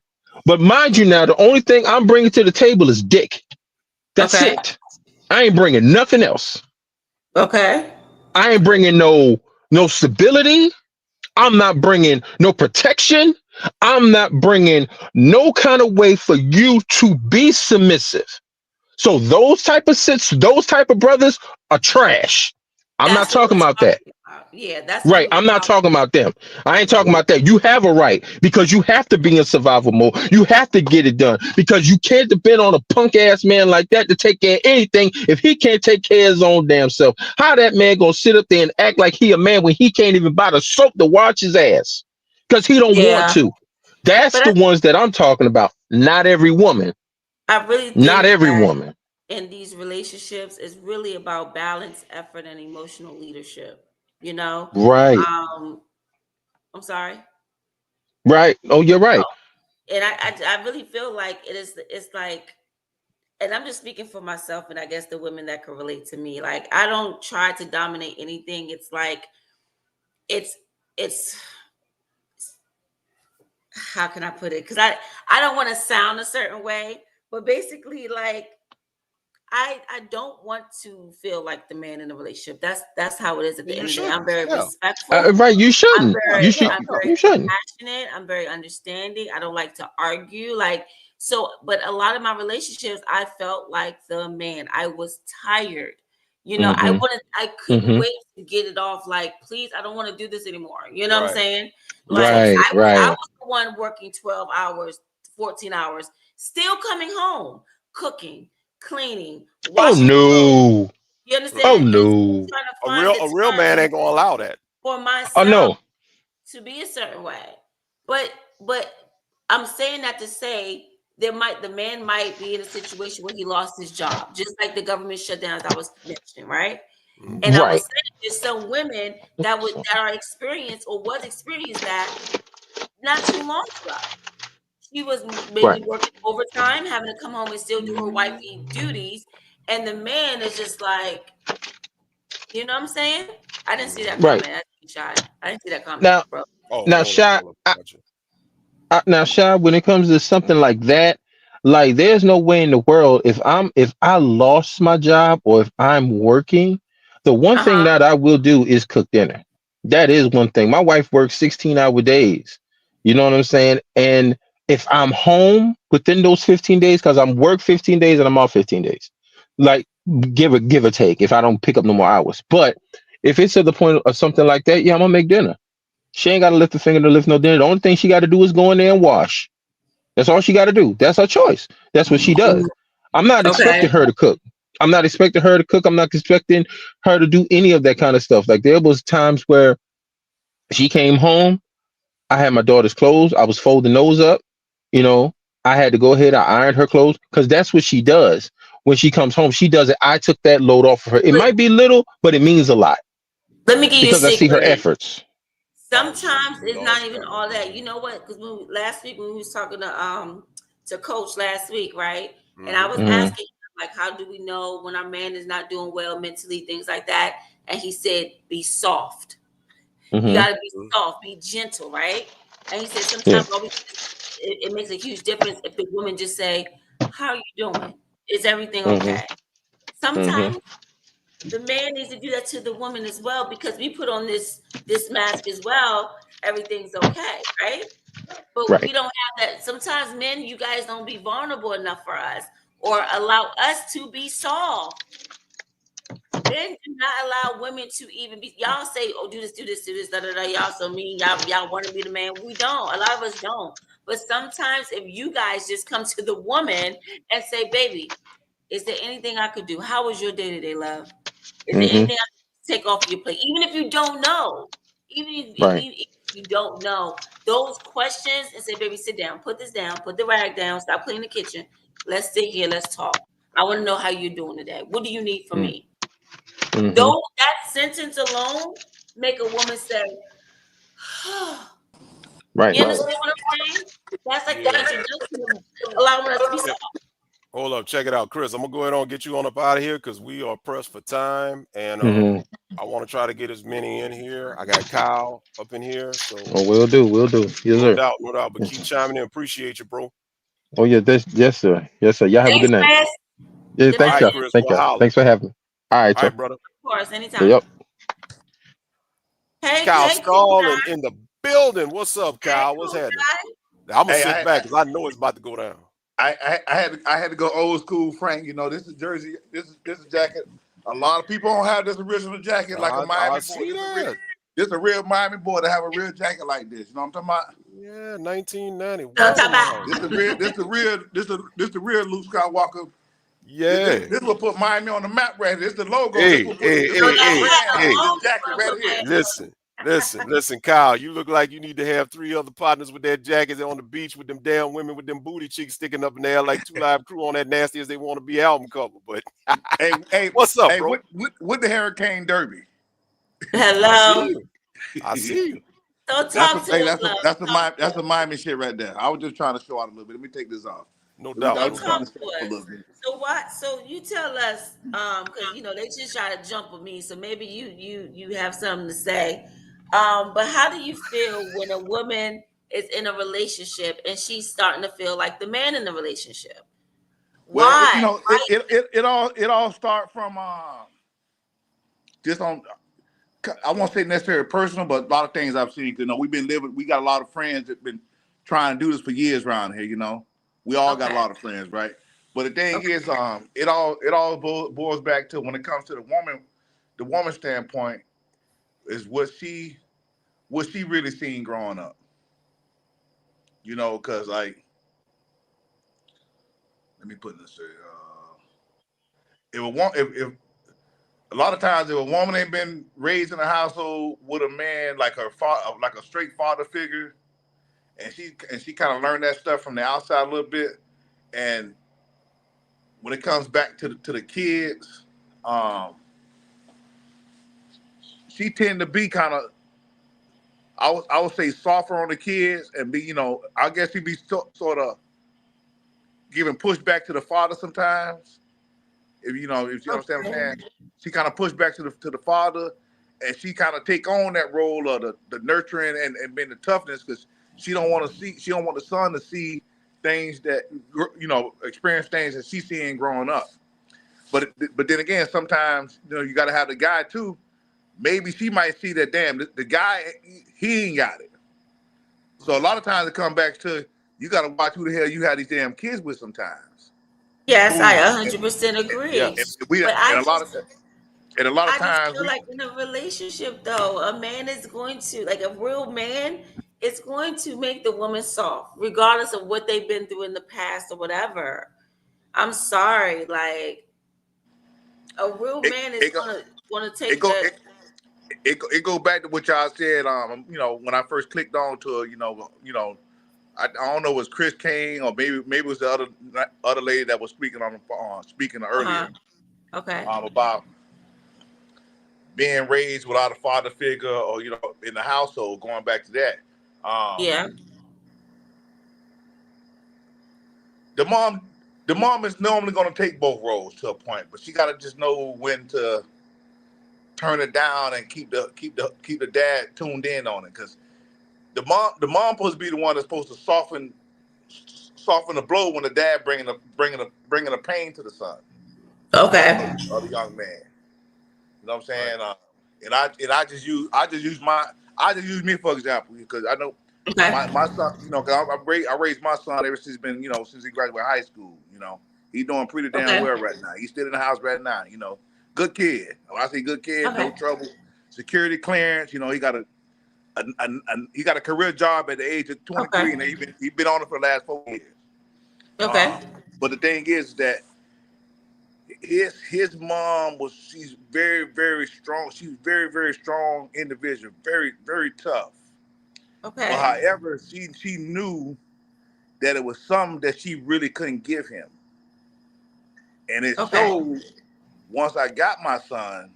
But mind you, now the only thing I'm bringing to the table is dick. That's Okay. it. I ain't bringing nothing else. Okay. I ain't bringing no stability. I'm not bringing no protection. I'm not bringing no kind of way for you to be submissive. So those type of brothers are trash. I'm not That's what talking we're about that. talking about. Yeah, that's what Right. we're I'm not talking talking about them. I ain't talking about that. You have a right because you have to be in survival mode. You have to get it done because you can't depend on a punk ass man like that to take care of anything if he can't take care of his own damn self. How that man gonna sit up there and act like he a man when he can't even buy the soap to wash his ass because he don't want Yeah. to? That's But the ones that I'm talking about. Not every woman. I really Not think every that woman. in these relationships it's really about balance, effort, and emotional leadership. You know, Right. um, I'm sorry. Right. Oh, you're right. Oh, and I really feel like it is. It's like, and I'm just speaking for myself, and I guess the women that can relate to me. Like, I don't try to dominate anything. It's like it's it's how can I put it? Because I don't want to sound a certain way, but basically, like I don't want to feel like the man in the relationship. That's how it is at the You end of the day. I'm shouldn't. very Yeah. respectful. Right. You I'm shouldn't. Yeah. very You should. Yeah. I'm Yeah. very You shouldn't. compassionate. I'm very understanding. I don't like to argue. Like so, but a lot of my relationships, I felt like the man. I was tired. You know, Mm-hmm. I couldn't Mm-hmm. wait to get it off. Like, please, I don't want to do this anymore. You know what I'm Right. saying? That's Like, Right. I Right. was the one working 12 hours, 14 hours, still coming home, cooking, cleaning, Oh washing clothes. no. You Oh understand? And still no. trying to a find real the a real man time ain't gonna allow that. for Oh myself no. to be a certain way. But I'm saying that to say the man might be in a situation where he lost his job, just like the government shutdowns I was mentioning, right? And Hmm. I was Right. saying there's some women that are experienced or was experienced that not too long ago. She was maybe Right. working overtime, having to come home and still do her wifey duties, and the man is just like, you know what I'm saying? I didn't see that Right. comment. That's shy. I didn't see that comment, Now. bro. Oh, Now, hold up, Shy. hold up. Gotcha. Now, Shy. When it comes to something like that, like there's no way in the world if I lost my job or if I'm working, the one thing Uh-huh. that I will do is cook dinner. That is one thing. My wife works 16-hour days. You know what I'm saying? And if I'm home within those 15 days, because I'm work 15 days and I'm off 15 days, like give or take, if I don't pick up no more hours. But if it's to the point of something like that, yeah, I'm gonna make dinner. She ain't got to lift a finger to lift no dinner. The only thing she got to do is go in there and wash. That's all she got to do. That's her choice. That's what she does. I'm not expecting Okay. her to cook. I'm not expecting her to cook. I'm not expecting her to do any of that kind of stuff. Like there was times where she came home. I had my daughter's clothes. I was folding those up. You know, I had to go ahead. I ironed her clothes because that's what she does when she comes home. She does it. I took that load off of her. It But might be little, but it means a lot let me give you a because I see her secret. efforts. Oh shoot, Sometimes we it's not lost even Kyle. all that. You know what? Because last week when we was talking to Coach last week, right? And I Mm-hmm. was Mm-hmm. asking him, like, how do we know when our man is not doing well mentally, things like that? And he said, be soft. You Mm-hmm. got to be soft, be gentle, right? And he said Yeah. sometimes it makes a huge difference if the woman just say, "How are you doing? Is everything Mm-hmm. okay?" Mm-hmm. Sometimes the man needs to do that to the woman as well because we put on this mask as well. Everything's okay, right? But Right. we don't have that. Sometimes men, you guys don't be vulnerable enough for us or allow us to be soft. Men do not allow women to even be. Y'all say, "Oh, do this, da da da." Y'all so mean. Y'all want to be the man. We don't. A lot of us don't. But sometimes, if you guys just come to the woman and say, "Baby, is there anything I could do? How was your day today, love? Is there Mm-hmm. anything I can take off your plate?" Even if you don't know, Right. even if you don't know those questions, and say, "Baby, sit down. Put this down. Put the rag down. Stop cleaning the kitchen. Let's sit here. Let's talk. I want to know how you're doing today. What do you need from me?" Mm-hmm. Though that sentence alone make a woman say, Right. you understand what I'm saying? That's like the Yeah. introduction of allowing us to be Hey, soft. hold up, check it out, Chris. I'm gonna go ahead and get you on up out of here because we are pressed for time, and Mm-hmm. I want to try to get as many in here. I got Kyle up in here, so Oh, we'll do. We'll do. Yes, no sir. doubt, no doubt. But Yes, keep sir. chiming in. Appreciate you, bro. Oh, yeah. That's yes, sir. Yes, sir. Y'all have a Thanks, good night. Chris. Yeah. Good All Thanks, night, right, y'all. man. Chris. Thank We'll y'all. holler. Thanks for having me. All right, All y'all. right, brother. Of course, anytime. Yep. Kyle Hey, cool Skull guy. in the building. What's up, Hey, Kyle? What's cool happening? guy. I'm gonna Hey, sit back because I know it's about to go down. I had to go old school, Frank. You know, this is Jersey. This is jacket. A lot of people don't have this original jacket like a I Miami boy. see that. This a real Miami boy to have a real jacket like this. You know what I'm talking about? Yeah, 1990. So What talk in the about house? This the real Luke Skywalker. Yeah. This will put Miami on the map right here. This the logo. Hey, hey, so hey, This the that hey, hat brand. hey. This alone is jacket gonna right put here. my Listen, Kyle. You look like you need to have 3 other partners with that jacket on the beach with them damn women with them booty cheeks sticking up in there like Two Live Crew on that nasty as they want to be album cover. But Hey, what's up, hey, bro? what the Hurricane Derby? I see hello. you. I see you. So talk to us, love. Talk to That's us. a Miami shit right there. I was just trying to show out a little bit. Let me take this off. No I doubt, So was no just trying talk to doubt. show to off a us. little bit. So you tell us, because they just try to jump with me. So maybe you have something to say. But how do you feel when a woman is in a relationship and she's starting to feel like the man in the relationship? Well, Why? it all start from just on. I won't say necessarily personal, but a lot of things I've seen. You know, we've been living. We got a lot of friends that been trying to do this for years around here. You know, we all got a Okay. lot of friends, right? But the thing Okay. is, it all boils back to when it comes to the woman standpoint is what she really seen growing up. You know, because like, let me put this. If a woman, if a lot of times if a woman ain't been raised in a household with a man like her father, like a straight father figure, and she kind of learned that stuff from the outside a little bit, and when it comes back to the kids, um, she tend to be kind of I would say softer on the kids and be I guess she be sort of giving pushback to the father sometimes. If you understand what I'm Okay. saying, she kind of pushed back to the father, and she kind of take on that role of the nurturing and being the toughness because she don't want the son to see things that experience things that she's seeing growing up. But then again, sometimes you got to have the guy too. Maybe she might see that damn the guy he ain't got it. So a lot of times it comes back to you got to watch who the hell you have these damn kids with sometimes. Yes, I Ooh, 100% agree. And yes. we But and a lot of I just times feel like in a relationship, though, a man is going to, like a real man, is going to make the woman soft, regardless of what they've been through in the past or whatever. I'm sorry, like a real it man is it go gonna it take go that. it go back to what y'all said. When I first clicked on to I don't know, it was Chris Kane or maybe it was the other lady that was speaking on speaking earlier Okay. about being raised without a father figure or in the household. Going back to that, Yeah. the mom is normally going to take both roles to a point, but she got to just know when to turn it down and keep the dad tuned in on it, because the mom supposed to be the one that's supposed to soften the blow when the dad bringing the pain to the son. Okay. Or the young man. You know what I'm saying? Right. And I just use me for example, because I know my son. Cause I raised my son ever since since he graduated high school. He's doing pretty damn well right now. He's still in the house right now. Good kid. When I say good kid, no trouble. Security clearance. He got he got a career job at the age of 23, and he's been on it for the last 4 years. Okay. But the thing is that his mom she's very, very strong. She's very, very strong individual, very, very tough. Okay. But however, she knew that it was something that she really couldn't give him. And it showed once I got my son,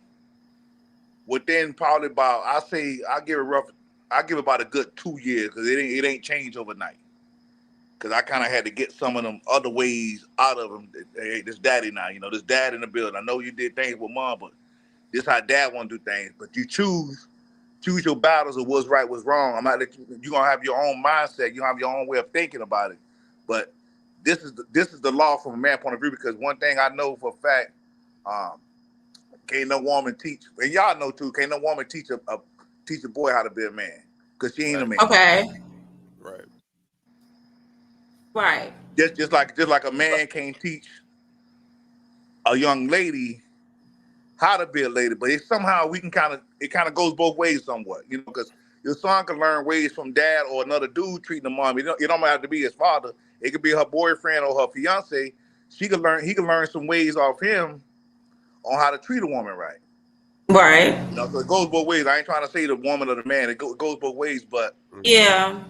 within probably about, I give about a good 2 years, because it ain't changed overnight. Because I kind of had to get some of them other ways out of him. Hey, this daddy now, this dad in the building. I know you did things with mom, but this how dad want to do things. But you choose your battles of what's right, what's wrong. I'm not let you're gonna have your own mindset. You have your own way of thinking about it. But this is the law from a man point of view, because one thing I know for a fact, can't no woman teach, and y'all know too, can't no woman teach a boy how to be a man, because she ain't a man. Okay. Right. Right. Just like a man can't teach a young lady how to be a lady, but somehow it kind of goes both ways somewhat, because your son can learn ways from dad or another dude treating the mom. It don't have to be his father. It could be her boyfriend or her fiance. He can learn some ways off him on how to treat a woman right. Right. So it goes both ways. I ain't trying to say the woman or the man. It goes both ways, but yeah,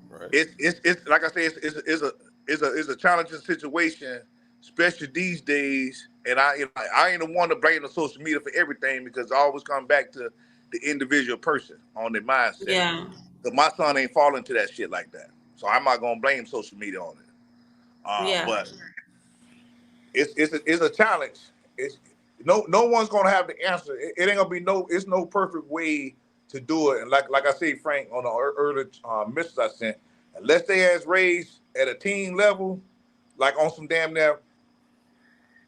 right. It's like I say, it's a challenging situation, especially these days. And I ain't the one to blame the social media for everything, because it always comes back to the individual person on their mindset. Yeah. But my son ain't falling to that shit like that, so I'm not gonna blame social media on it. But it's a challenge. It's no one's gonna have the answer. It ain't gonna be it's no perfect way to do it. And like I say, Frank, on the early message I sent, unless they as raised at a teen level, like on some damn near,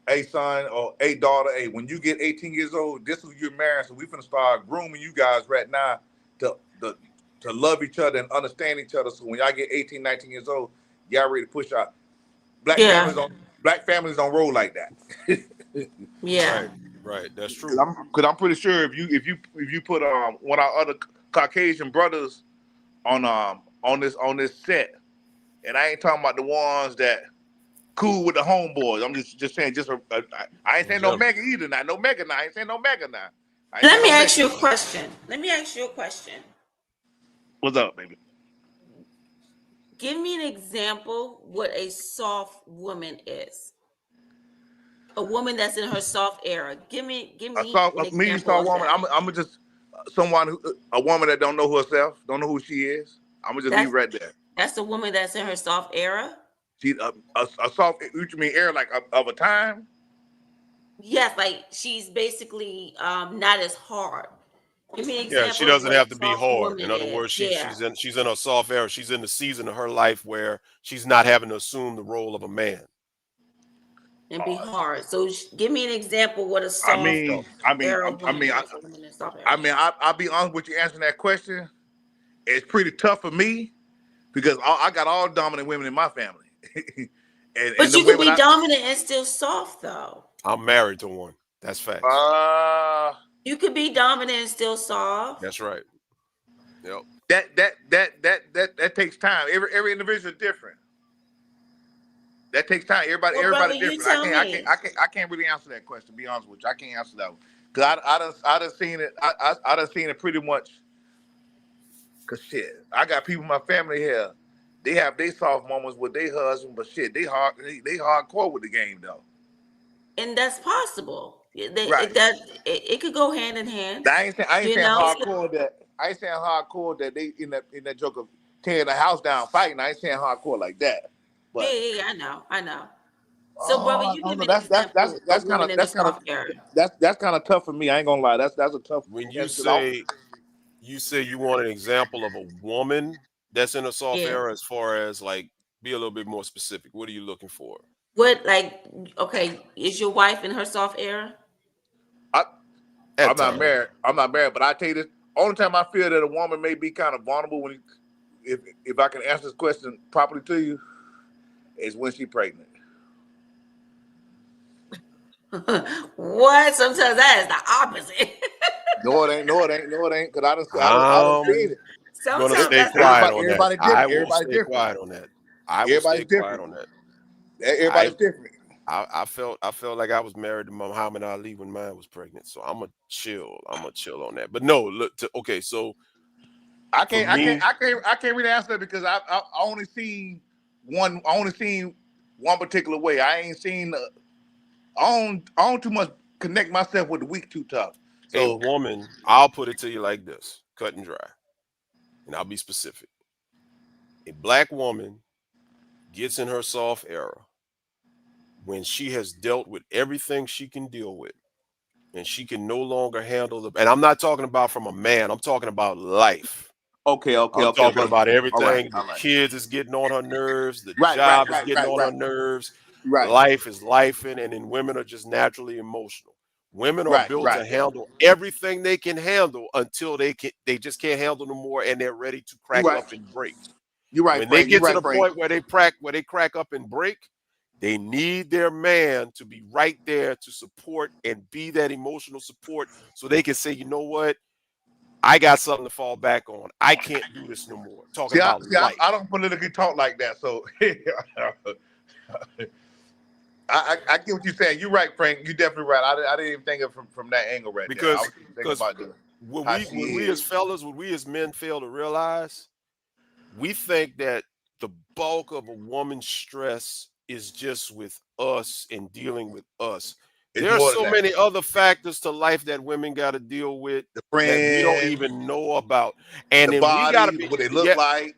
hey son or hey daughter, hey, when you get 18 years old, this is who you're marrying. So we finna start grooming you guys right now to love each other and understand each other. So when y'all get 18, 19 years old, y'all ready to push out. Black families don't roll like that. Yeah. Right. That's true. Because I'm pretty sure if you put one of our other Caucasian brothers on this set, and I ain't talking about the ones that cool with the homeboys. I'm just saying, I ain't saying no Mega either now. No Mega now. I ain't saying no Mega now. Let me ask you a question. What's up, baby? Give me an example what a soft woman is. A woman that's in her soft era. Give me an example. Soft woman. I'm just a woman that don't know herself, don't know who she is. I'm gonna just leave right there. That's a woman that's in her soft era. She's a soft. You mean era like of a time? Yes, like she's basically not as hard. Give me an example. Yeah, she doesn't have to be hard. In other is. words, she's in a soft era. She's in the season of her life where she's not having to assume the role of a man and be hard. So give me an example what a soft era woman is. I'll be honest with you answering that question. It's pretty tough for me because I got all dominant women in my family. But you can be dominant and still soft though. I'm married to one. That's facts. You could be dominant and still soft. That's right. Yep. That takes time. Every individual is different. That takes time. Everybody different. I can't really answer that question. To be honest with you, I can't answer that one because I done seen it. I done seen it pretty much. Cause shit, I got people in my family here they have their soft moments with their husband, but shit, they hardcore with the game though. And that's possible. Right. It could go hand in hand. I ain't You saying know. hardcore that. I ain't saying hardcore that they in that joke of tearing the house down fighting. I ain't saying hardcore like that. But Yeah, I know. So, brother, you I don't give know. me an example of women in the That's kind soft area. of tough for me. I ain't gonna lie. That's a tough. When you say you want an example of a woman that's in a soft Yeah. era, as far as like be a little bit more specific. What are you looking for? What, like, okay, is your wife in her soft era? At I'm not times. married. But I tell you this: only time I feel that a woman may be kind of vulnerable if I can answer this question properly to you, is when she's pregnant. What? Sometimes that is the opposite. No, it ain't. Cause I done I'm seen it. gonna Sometimes stay that's the quiet opposite. on that. Everybody I different. will Everybody stay different. quiet on that. I will Everybody's stay quiet different. on that. Everybody's different. I felt like I was married to Muhammad Ali when mine was pregnant, so I'm gonna chill. I'm gonna chill on that. But no, look. Okay, so I for can't me, really answer that because I only seen one. I only seen one particular way. I ain't seen. I don't too much connect myself with the weak too tough. a So woman, I'll put it to you like this, cut and dry, and I'll be specific. A black woman gets in her soft era when she has dealt with everything she can deal with, and she can no longer handle the. And I'm not talking about from a man. I'm talking about life. okay, I'm talking brother. about All right, everything. The all right. kids is getting on her nerves. The Right, job is getting on her nerves. right, Life is lifing, and then women are just naturally emotional. Women are built to right. handle everything they can handle until they just can't handle no more, and they're ready to You crack right. up and break. You right, When they Frank. You get to right, the Frank. point where they crack up and break, they need their man to be right there to support and be that emotional support, so they can say, you know what, I got something to fall back on. I can't do this no more. Talking about life. I don't politically talk like that. So I get what you're saying. You're right, Frank. You're definitely right. I didn't even think of it from that angle right there. I was thinking about when we as fellas, when we as men fail to realize, we think that the bulk of a woman's stress is just with us and dealing with us. It's There are more than so that. many other factors to life that women got to deal with The that we don't friends, even know about. And the then we got to body, be what they look like.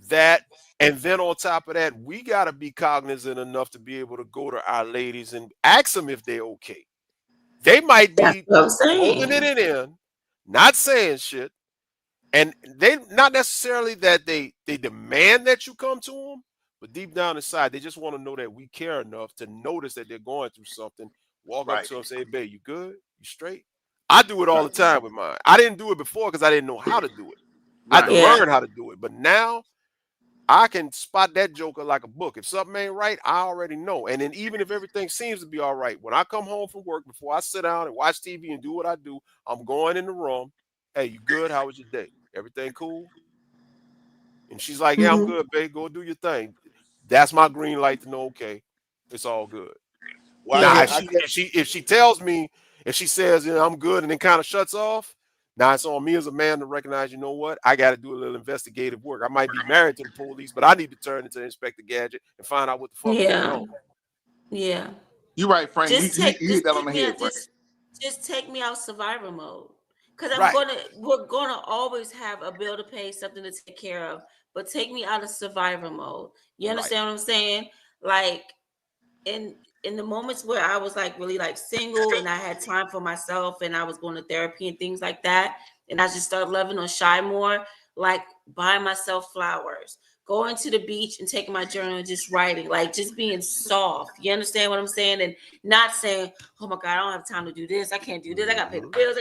that. And then on top of that, we got to be cognizant enough to be able to go to our ladies and ask them if they're okay. They might That's be what I'm holding saying. it in, not saying shit. And they not necessarily that they demand that you come to them, but deep down inside, they just want to know that we care enough to notice that they're going through something. Walk up Right. to them, say, "Hey, babe, you good? You straight?" I do it all the time with mine. I didn't do it before because I didn't know how to do it. I had to Yeah. learn how to do it. But now I can spot that joker like a book. If something ain't right, I already know. And then even if everything seems to be all right, when I come home from work, before I sit down and watch TV and do what I do, I'm going in the room. Hey, you good? How was your day? Everything cool? And she's like, yeah, I'm Mhm. good, babe. Go do your thing. That's my green light to know, okay, it's all good. Well, Now, Yeah. if she tells me, if she says, I'm good, and then kind of shuts off, now it's on me as a man to recognize, you know what, I got to do a little investigative work. I might be married to the police, but I need to turn into Inspector Gadget and find out what the fuck going Yeah. on. Yeah. you're right, Frank. Just You hit that on take the me head, out. Frank. Just take me out survivor mode. Cause Right. we're gonna always have a bill to pay, something to take care of. But take me out of survivor mode. You Right. understand what I'm saying? Like in the moments where I was like really like single and I had time for myself and I was going to therapy and things like that, and I just started loving on shy more, like buying myself flowers, going to the beach and taking my journal and just writing, like just being soft. You understand what I'm saying? And not saying, oh my God, I don't have time to do this. I can't do this. I got to pay the bills.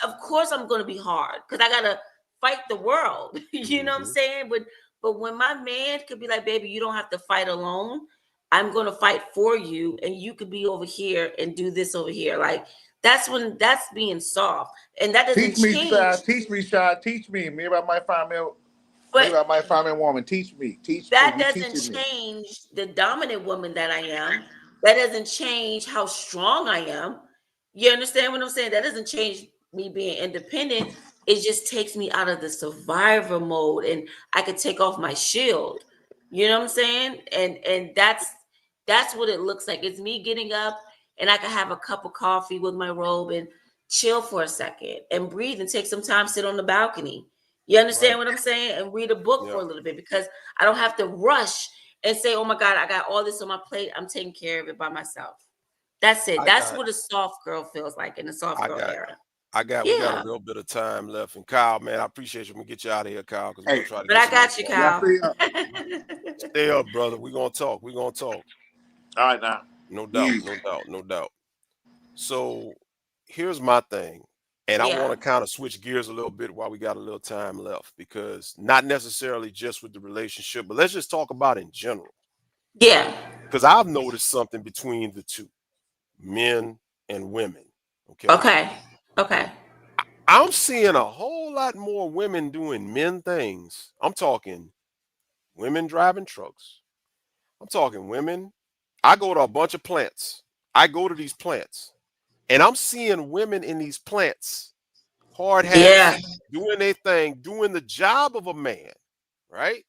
Of course I'm going to be hard because I got to fight the world. You know what I'm saying? But when my man could be like, baby, you don't have to fight alone. I'm going to fight for you, and you could be over here and do this over here. Like that's being soft, and that doesn't Teach me, change. teach me, Shad. Teach me. Maybe I might find me. But Maybe I might find me a woman. Teach me. that You doesn't teaching me. change the dominant woman that I am. That doesn't change how strong I am. You understand what I'm saying? That doesn't change me being independent. It just takes me out of the survivor mode, and I could take off my shield. You know what I'm saying? And that's what it looks like. It's me getting up and I can have a cup of coffee with my robe and chill for a second and breathe and take some time, sit on the balcony. You understand Right. what I'm saying? And read a book Yeah. for a little bit because I don't have to rush and say, oh my God, I got all this on my plate. I'm taking care of it by myself. That's it. I That's got what a soft girl feels like in the soft I girl got era. we got a Yeah. little bit of time left. And Kyle, man, I appreciate you. I'm gonna get you out of here, Kyle, because we're Hey, gonna try to But get I some more got you, quality y'all Kyle. time. stay up. Stay up, brother. We're gonna talk. We're gonna talk. All right now. No doubt, Easy. no doubt, no doubt. So here's my thing. And I want Yeah. to kind of switch gears a little bit while we got a little time left, because not necessarily just with the relationship, but let's just talk about in general. Yeah. Because I've noticed something between the two, men and women. Okay. Okay. Okay. I'm seeing a whole lot more women doing men things. I'm talking women driving trucks. I'm talking women. I go to a bunch of plants. I go to these plants and I'm seeing women in these plants, hard Yeah. hats, doing their thing, doing the job of a man, right?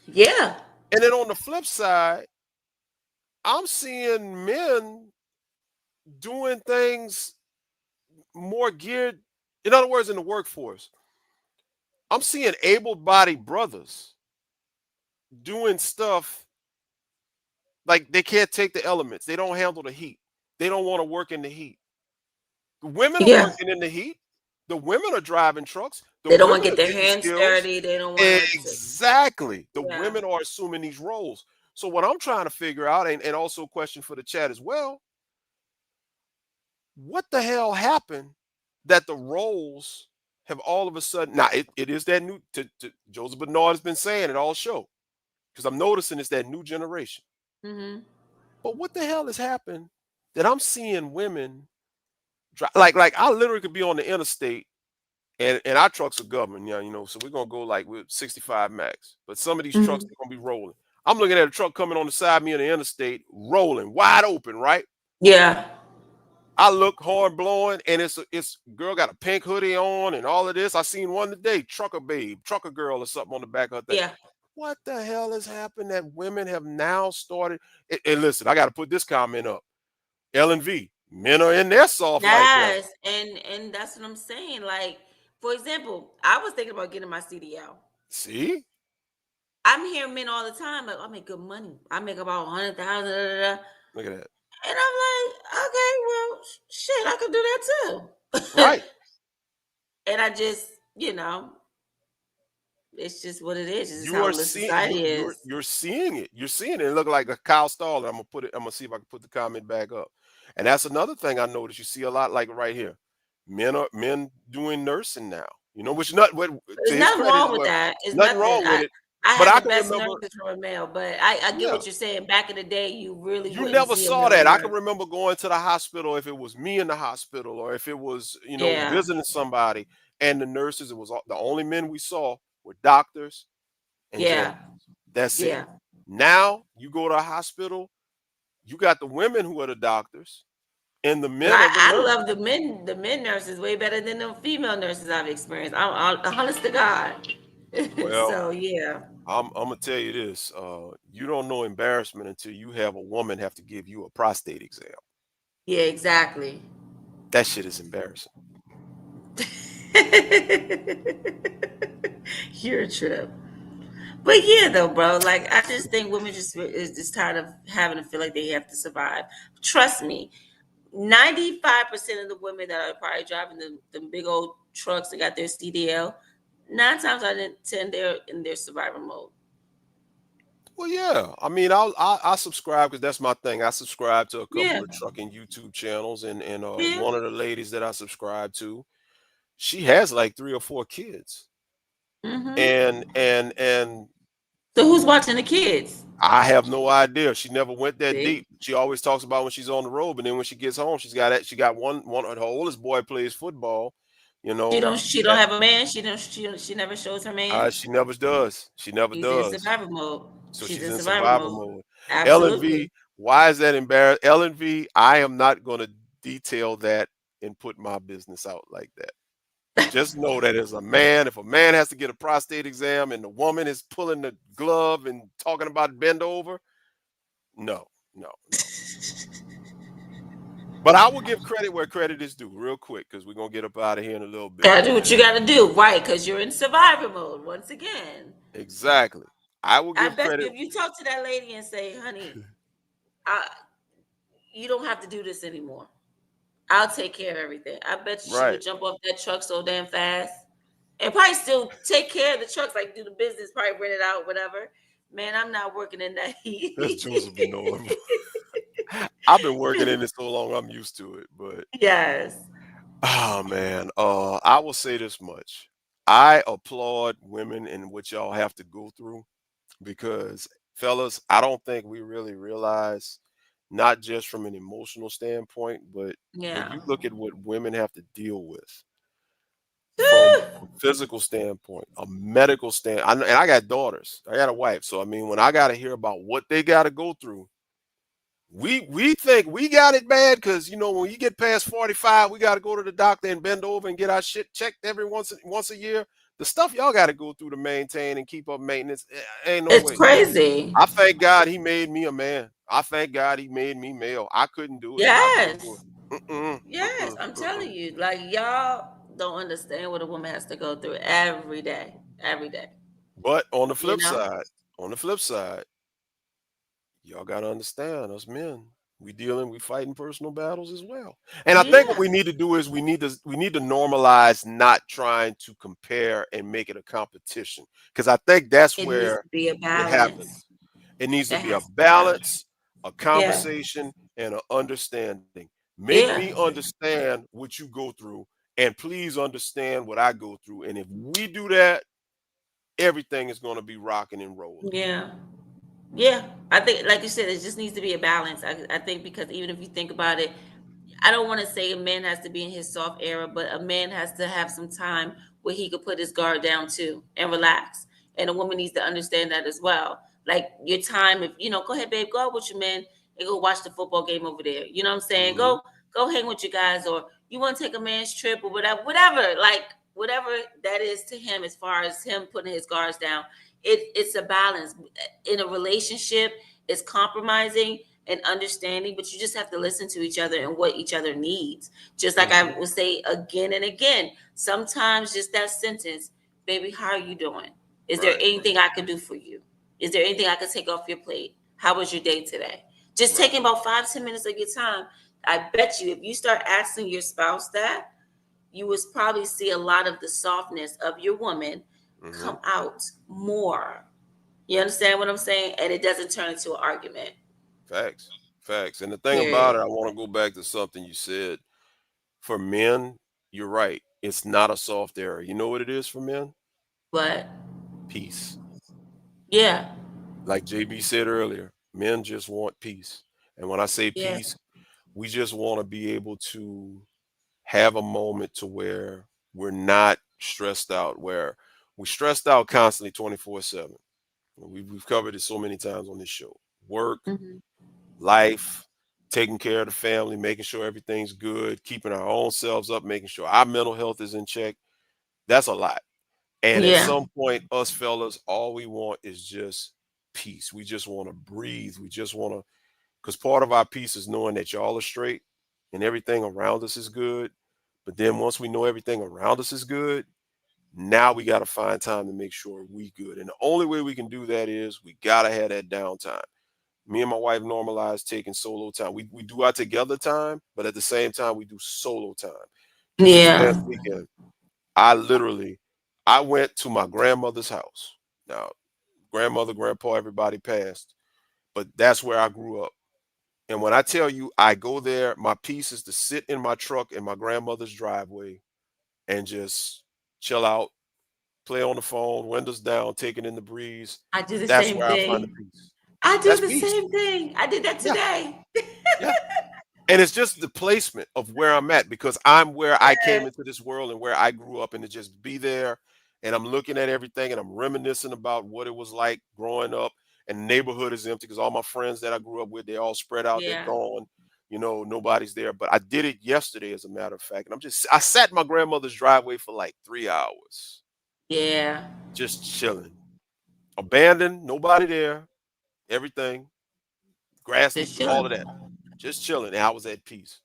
Yeah. And then on the flip side, I'm seeing men doing things more geared, in other words, in the workforce. I'm seeing able-bodied brothers doing stuff like they can't take the elements. They don't handle the heat. They don't want to work in the heat. The women are Yeah. working in the heat. The women are driving trucks. The They don't want women to are get their getting hands skills. dirty. They don't want to. Exactly. The Yeah. women are assuming these roles. So what I'm trying to figure out, and also a question for the chat as well, what the hell happened that the roles have all of a sudden, now it is that new, to Joseph Bernard has been saying it all show, because I'm noticing it's that new generation. Mm-hmm. But what the hell has happened that I'm seeing women like I literally could be on the interstate, and our trucks are government, yeah, so we're gonna go like with 65 max. But some of these trucks Mm-hmm. are gonna be rolling. I'm looking at a truck coming on the side of me in the interstate, rolling, wide open, right? Yeah. I look, horn blowing, and it's girl got a pink hoodie on and all of this. I seen one today, trucker babe, trucker girl or something on the back of her thing. Yeah. What the hell has happened that women have now started? And listen, I got to put this comment up. L&V, men are in their soft life now. Yes. And that's what I'm saying. Like, for example, I was thinking about getting my CDL. See? I'm hearing men all the time like, I make good money. I make about 100,000. Look at that. And I'm like, okay, well, shit, I could do that too. Right. And I just, it's just what it is. It's just You how are the seeing society is. you're seeing it. You're seeing it. It look like a Kyle Staller. I'm gonna see if I can put the comment back up. And that's another thing I noticed. You see a lot like right here. Men doing nursing now. Which not what to There's his nothing credit, wrong with well, that. It's nothing nothing. wrong with it. I But had I the can best remember, nurses from a male, but I get yeah, what you're saying. Back in the day, you really you wouldn't never see a saw male that. I nurse. can remember going to the hospital if it was me in the hospital or if it was, Yeah, visiting somebody, and the nurses, it was the only men we saw were doctors and yeah, janitors. That's it. yeah. Now you go to a hospital, you got the women who are the doctors and the But men are the I nurses. love the men nurses way better than the female nurses I've experienced. I'm honest to God. Well, So yeah, I'm gonna tell you this. You don't know embarrassment until you have a woman have to give you a prostate exam. yeah, exactly. That shit is embarrassing. You're a trip. But yeah, though, bro. Like I just think women is just tired of having to feel like they have to survive. Trust me, 95% of the women that are probably driving the big old trucks that got their CDL, 9 times out of 10 they're in their survival mode. Well, yeah. I mean, I subscribe because that's my thing. I subscribe to a couple Yeah, of trucking YouTube channels, and yeah. one of the ladies that I subscribe to, she has like 3 or 4 kids, Hmm. and So who's watching the kids? I have no idea. She never went that See, deep. She always talks about when she's on the road, but then when she gets home, she got one. Her oldest boy plays football. You she know, don't she don't have a man. She never shows her man. she never does. She never He's in does. survival mode. So She's she's in in survival survival mode. mode. Absolutely. L&V, why is that embarrassing? L&V, I am not going to detail that and put my business out like that. Just know that as a man, if a man has to get a prostate exam and the woman is pulling the glove and talking about bend over, no, no, no. But I will give credit where credit is due, real quick, because we're gonna get up out of here in a little bit. Gotta do what you gotta do, right? Because you're in survivor mode once again. Exactly. I will I give bet you credit. if you talk to that lady and say, honey, I, you don't have to do this anymore. I'll take care of everything. I bet you she would Right. jump off that truck so damn fast and probably still take care of the trucks, like do the business, probably rent it out, whatever. Man, I'm not working in that That's heat. Joseph Benoit. I've been working in it so long, I'm used to it. But Yes. oh man, I will say this much. I applaud women in what y'all have to go through because, fellas, I don't think we really realize, not just from an emotional standpoint, but when Yeah. you look at what women have to deal with from a physical standpoint, a medical and I got daughters, I got a wife. So, I mean, when I got to hear about what they got to go through, we think we got it bad because when you get past 45, we got to go to the doctor and bend over and get our shit checked every once a year. The stuff y'all got to go through to maintain and keep up maintenance, ain't no It's way. crazy. I thank God he made me a man. I thank God he made me male. I couldn't do it. I couldn't do Yes. it. Mm-mm, Yes. mm-mm, I'm mm-mm. telling you, like y'all don't understand what a woman has to go through every day. Every day. But You know? on the flip side, y'all got to understand, us men, we fighting personal battles as well. And I think what Yeah. we need to do is we need to normalize not trying to compare and make it a competition, because I think that's It needs where to be a it balance. happens. It needs to It be a has to be a balance. balance, a Yeah. conversation, and an understanding. Make Yeah. me understand what you go through, and please understand what I go through. And if we do that, everything is going to be rocking and rolling. Yeah. Yeah. I think, like you said, it just needs to be a balance. I think because even if you think about it, I don't want to say a man has to be in his soft era, but a man has to have some time where he could put his guard down too and relax. And a woman needs to understand that as well. Like your time, if go ahead, babe, go out with your men and go watch the football game over there. You know what I'm saying? Hmm. Go hang with your guys, or you want to take a man's trip or whatever, like whatever that is to him as far as him putting his guards down. It's a balance in a relationship. It's compromising and understanding, but you just have to listen to each other and what each other needs. Just like I Hmm. will say again and again, sometimes just that sentence, baby, how are you doing? Is there Right, anything I can do for you? Is there anything I can take off your plate? How was your day today? Just right. taking about 5-10 minutes of your time. I bet you if you start asking your spouse that, you would probably see a lot of the softness of your woman Hmm. come out more. You understand what I'm saying? And it doesn't turn into an argument. Facts, facts. And the thing about it, Period. I want to go back to something you said. For men, you're right. It's not a soft area. You know what it is for men? But Peace. yeah, Like JB said earlier, men just want peace. And when I say yeah, peace, we just want to be able to have a moment to where we're not stressed out, where we're stressed out constantly 24/7. We've covered it so many times on this show. Work, hmm, life, taking care of the family, making sure everything's good, keeping our own selves up, making sure our mental health is in check. That's a lot. And at yeah, some point, us fellas, all we want is just peace. We just want to breathe. We just want to, because part of our peace is knowing that y'all are straight and everything around us is good. But then once we know everything around us is good, now we got to find time to make sure we good. And the only way we can do that is we got to have that downtime. Me and my wife normalize taking solo time. We do our together time, but at the same time, we do solo time. Just this yeah. past weekend, I literally, I went to my grandmother's house. Now, grandmother, grandpa, everybody passed, but that's where I grew up. And when I tell you I go there, my piece is to sit in my truck in my grandmother's driveway and just chill out, play on the phone, windows down, taking in the breeze. I do the That's same where I find the thing. peace. I do That's the peace. same thing. I did that Yeah, today. yeah. And it's just the placement of where I'm at because I'm where I came Yes. into this world and where I grew up, and to just be there. And I'm looking at everything and I'm reminiscing about what it was like growing up. And the neighborhood is empty because all my friends that I grew up with, they all spread out, they're Yeah. gone. nobody's there. But I did it yesterday, as a matter of fact. And I sat in my grandmother's driveway for like 3 hours, Yeah. just chilling. Abandoned, nobody there, everything, grass, Just all of chilling. that. Just chilling. And I was at peace.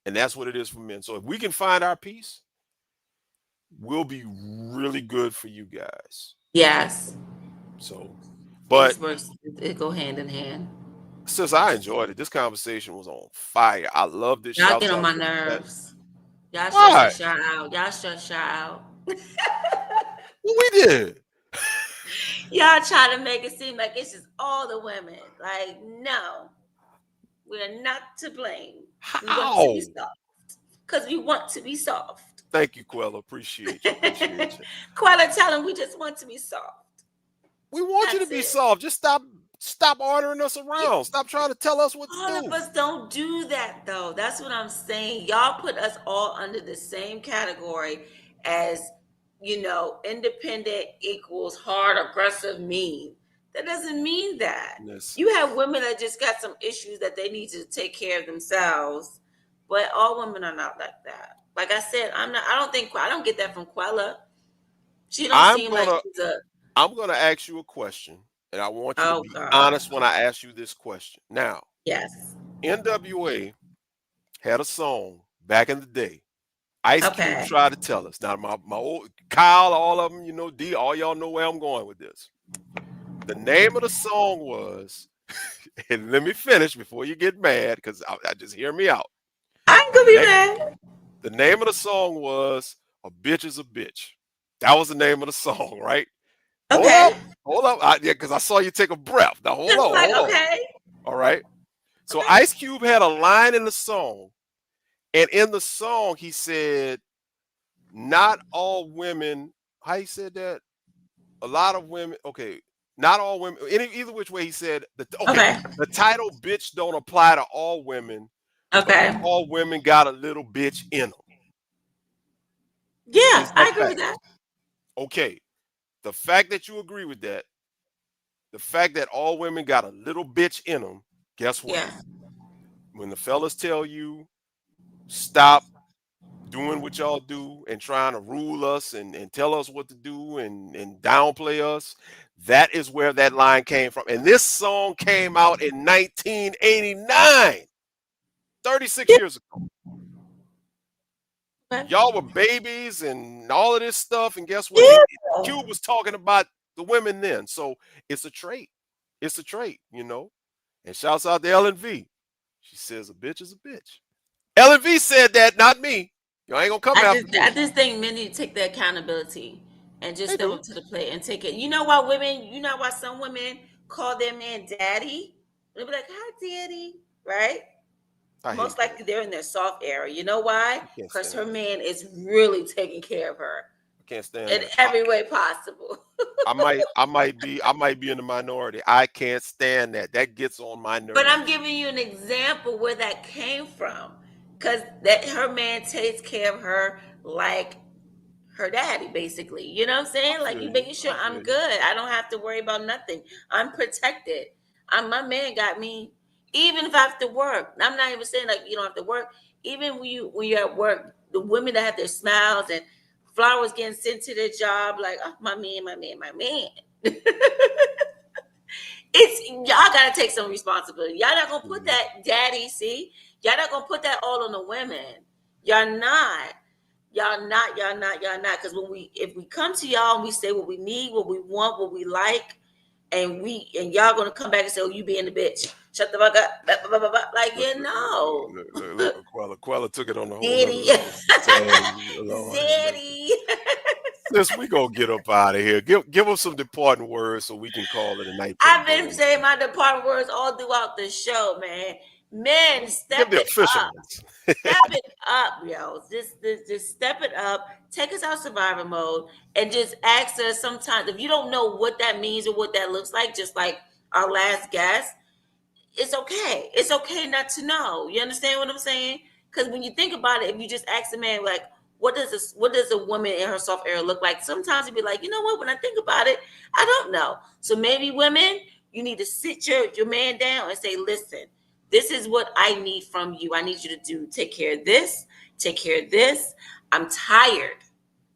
And that's what it is for men. So if we can find our peace, we'll be really good for you guys. Yes. So, but Things works, it go hand in hand. since I enjoyed it, this conversation was on fire. I loved it. Y'all Shouts get on out my to the chat. nerves. Y'all Why? stress Shy out. Y'all stress Shy out. What we did? Y'all try to make it seem like it's just all the women. Like, no, we're not to blame. We want to How? be soft because we want to be soft. Thank you, Quella. Appreciate you. Appreciate you. Quella, tell them we just want to be soft. We want you to That's be it. soft. Just stop ordering us around. Stop trying to tell us what to All do. of us don't do that, though. That's what I'm saying. Y'all put us all under the same category as, independent equals hard, aggressive, mean. That doesn't mean that. Yes. You have women that just got some issues that they need to take care of themselves, but all women are not like that. Like I said, I don't get that from Quella. She don't seem like she's a. I'm gonna ask you a question, and I want you to be God. honest when I ask you this question. Now, Yes. NWA had a song back in the day. Ice Cube tried to tell us. Now, my old Kyle, all of them, D, all y'all know where I'm going with this. The name of the song was, and let me finish before you get mad, because I just hear me out. I ain't gonna be mad. The name of the song was "A Bitch Is a Bitch." That was the name of the song, right? Okay. Hold up. Because I saw you take a breath. Now, hold on. Like, hold okay. on. All right. So Okay. Ice Cube had a line in the song, and in the song he said, "Not all women." How he said that? A lot of women. Okay. Not all women. Either which way he said. Okay. The title "Bitch" don't apply to all women. Okay. But all women got a little bitch in them. Yeah, I agree with that. Okay. The fact that you agree with that, the fact that all women got a little bitch in them, guess what? Yeah. When the fellas tell you stop doing what y'all do and trying to rule us and tell us what to do and downplay us, that is where that line came from. And this song came out in 1989, 36 years ago. Okay. Y'all were babies and all of this stuff. And guess what? Yeah. Cube was talking about the women then. So it's a trait. It's a trait, And shouts out to LNV. She says a bitch is a bitch. LNV said that, not me. Y'all ain't gonna come after me. I just think men need to take the accountability and just step up to the plate and take it. You know why some women call their man daddy? They'll be like, hi, daddy, right? Most likely they're in their soft era. You know why? Because her man is really taking care of her. I can't stand in that. Every way possible. I might be in the minority. I can't stand that. That gets on my nerves. But I'm giving you an example where that came from. Because that her man takes care of her like her daddy, basically. You know what I'm saying? Like, you making sure I'm good. I don't have to worry about nothing. I'm protected. My man got me. Even if I have to work, I'm not even saying like you don't have to work. Even when you're at work, the women that have their smiles and flowers getting sent to their job, like, oh, my man. It's y'all gotta take some responsibility. Y'all not gonna put that daddy, see? Y'all not gonna put that all on the women. Y'all not. Because if we come to y'all and we say what we need, what we want, what we like, and y'all gonna come back and say, "Oh, you being the bitch. Shut the fuck up." Blah, blah, blah. Like, Look, Quella took it on the whole Zeddy. Since we gonna get up out of here, give us some departing words so we can call it a night. I've been saying my departing words all throughout the show, man. Men, step it up. Step it up, yo. Just step it up. Take us out survivor mode and just ask us sometimes. If you don't know what that means or what that looks like, just like our last guest, it's okay. It's okay not to know. You understand what I'm saying? Because when you think about it, if you just ask a man, like, what does a woman in her soft era look like? Sometimes you'd be like, you know what? When I think about it, I don't know. So maybe women, you need to sit your man down and say, listen, This is what I need from you. I need you to do. Take care of this. Take care of this. I'm tired,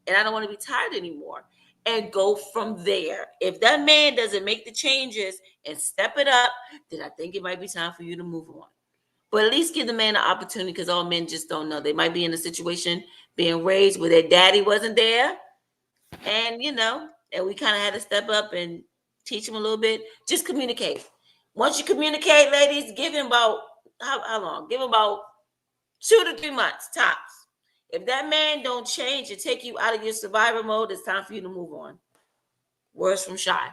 and I don't want to be tired anymore. And go from there. If that man doesn't make the changes and step it up, then I think it might be time for you to move on. But at least give the man an opportunity, because all men just don't know. They might be in a situation being raised where their daddy wasn't there. And, and we kind of had to step up and teach him a little bit. Just communicate. Once you communicate, ladies, give him about, how long? Give him about 2 to 3 months, tops. If that man don't change and take you out of your survivor mode, it's time for you to move on. Words from Shy.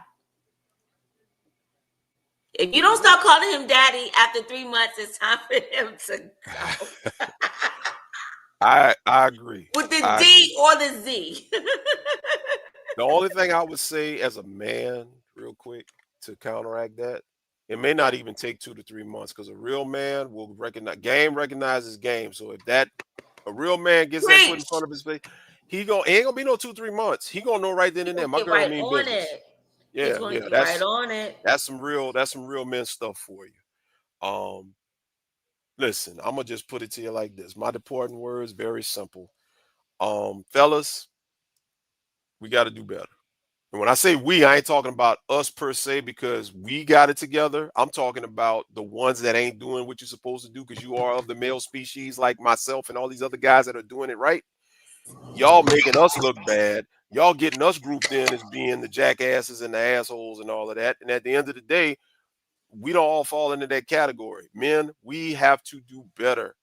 If you don't start calling him daddy after 3 months, it's time for him to go. I agree. With the I D agree. or the Z. The only thing I would say as a man, real quick, to counteract that, it may not even take 2 to 3 months, because a real man will recognizes game. So if a real man gets that put in front of his face, ain't gonna be no 2 3 months. He gonna know right then and there. My girl mean business. He's Yeah, gonna get that's right on it. That's some real men stuff for you. Listen, I'm gonna just put it to you like this. My departing words, very simple. Fellas, we got to do better. And when I say we, I ain't talking about us per se, because we got it together. I'm talking about the ones that ain't doing what you're supposed to do, because you are of the male species, like myself and all these other guys that are doing it right. Y'all making us look bad. Y'all getting us grouped in as being the jackasses and the assholes and all of that. And at the end of the day, we don't all fall into that category. Men, we have to do better.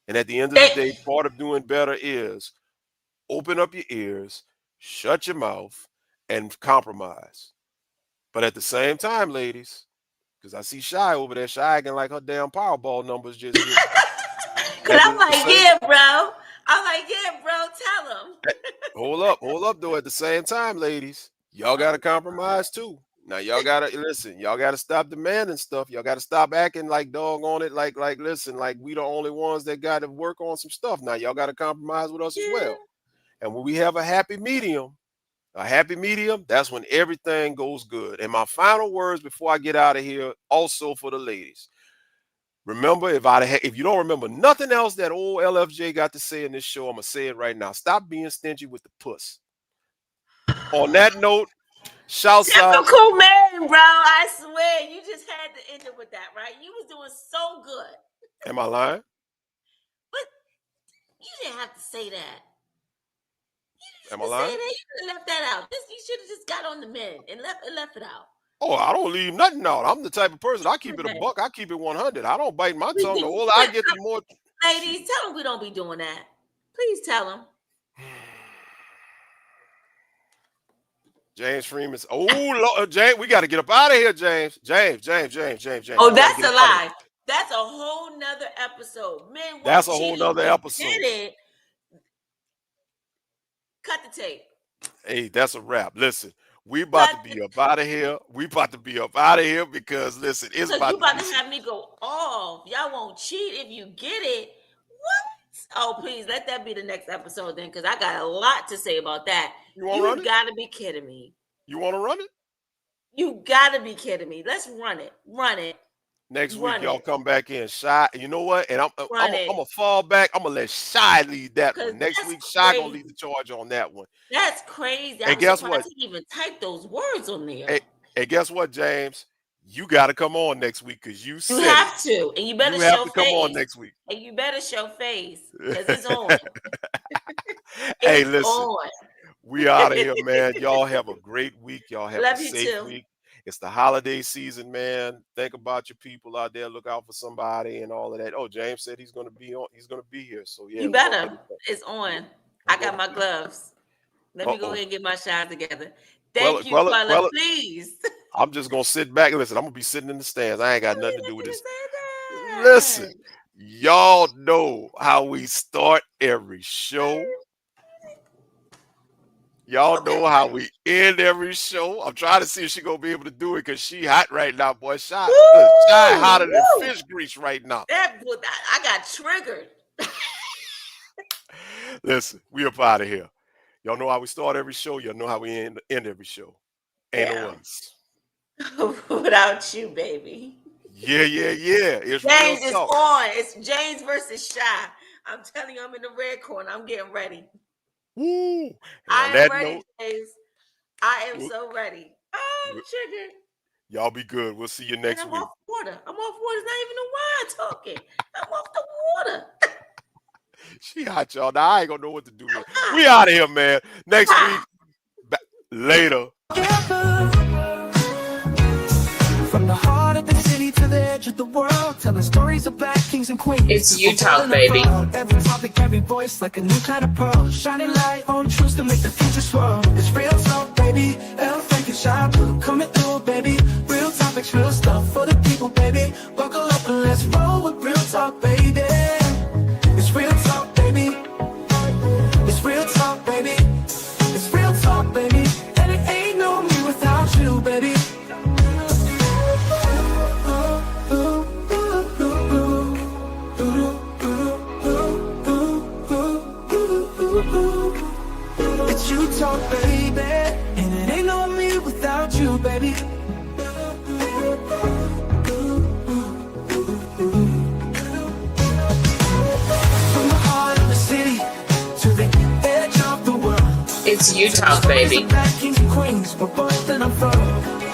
And at the end of the day, part of doing better is open up your ears, shut your mouth, and compromise. But at the same time, ladies, because I see Shy over there, Shy acting like her damn Powerball numbers just hit. And I'm like, yeah, bro. Tell him. Hold up, though. At the same time, ladies, y'all got to compromise too. Now, y'all got to listen. Y'all got to stop demanding stuff. Y'all got to stop acting like dog on it. Listen, like we the only ones that got to work on some stuff. Now, y'all got to compromise with us as well. And when we have a happy medium, that's when everything goes good. And my final words before I get out of here, also for the ladies. Remember, if you don't remember nothing else that old LFJ got to say in this show, I'm going to say it right now. Stop being stingy with the puss. On that note, shouts out. That's a cool man, bro. I swear. You just had to end it with that, right? You was doing so good. Am I lying? But you didn't have to say that. Am I lying? You could have left that out. You should have just got on the men and left it out. Oh, I don't leave nothing out. I'm the type of person, I keep it a buck. I keep it 100. I don't bite my tongue. The older I get, the more. Ladies, tell them we don't be doing that. Please tell them. James Freeman's. Oh, Lord, James, we got to get up out of here, James. James. Oh, that's a lie. That's a whole nother episode. Men that's a whole nother episode. Get it. Cut the tape. Hey, that's a wrap. Listen, we about to be up out of here. Because, listen, it's about to have me go off. Y'all won't cheat if you get it. What? Oh, please, let that be the next episode then, because I got a lot to say about that. You got to be kidding me. You want to run it? You got to be kidding me. Let's run it. Run it. Next week, y'all come back in. Shy, you know what? And I'm gonna fall back. I'm gonna let Shy lead that one. Next week, Shy gonna lead the charge on that one. That's crazy. And guess what? I didn't even type those words on there. And guess what, James? You got to come on next week, because you have to, and you better show face. Come on next week, and you better show face, because it's on. Hey, listen, we out of here, man. Y'all have a great week. Y'all have a safe week. It's the holiday season, man. Think about your people out there. Look out for somebody and all of that. Oh, James said he's going to be on. He's going to be here. So yeah, you better. It's on. I got my gloves. Let me go ahead and get my shot together. Thank you, Paula. Please. I'm just gonna sit back. Listen, I'm gonna be sitting in the stands. I ain't got nothing to do with this. Listen, y'all know how we start every show. Y'all know how we end every show. I'm trying to see if she gonna be able to do it, because she hot right now, boy. Shy hotter than fish grease right now. I got triggered. Listen, we up out of here. Y'all know how we start every show. Y'all know how we end every show. Ain't no us. Without you, baby. Yeah. It's James real is talk. on. It's James versus Shy. I'm telling you, I'm in the red corner. I'm getting ready. Woo. And I on am that ready, note, James. I am w- so ready. Oh, w- chicken. y'all be good. We'll see you And next I'm week. off water. I'm off water. It's not even the wine talking. I'm off the water. She hot, y'all. Now I ain't gonna know what to do with it. We out of here, man. Next week. Later. From the heart of the city to the edge of the world, telling stories of black kings and queens. It's you talk, baby. Every topic, every voice, like a new kind of pearl. Shining light on truths to make the future swirl. It's real talk, baby. El Frank and Shy Blue coming through, baby. Real topics, real stuff for the people, baby. Buckle up and let's roll with real talk, baby. It's real talk, baby. It's real talk, baby. It's real talk, baby. And it ain't no me without you, baby. It's you talk, baby, and it ain't no me without you, baby. From the heart of the city to the edge of the world, It's you talk, baby. Black kings and queens, we're both in a fur.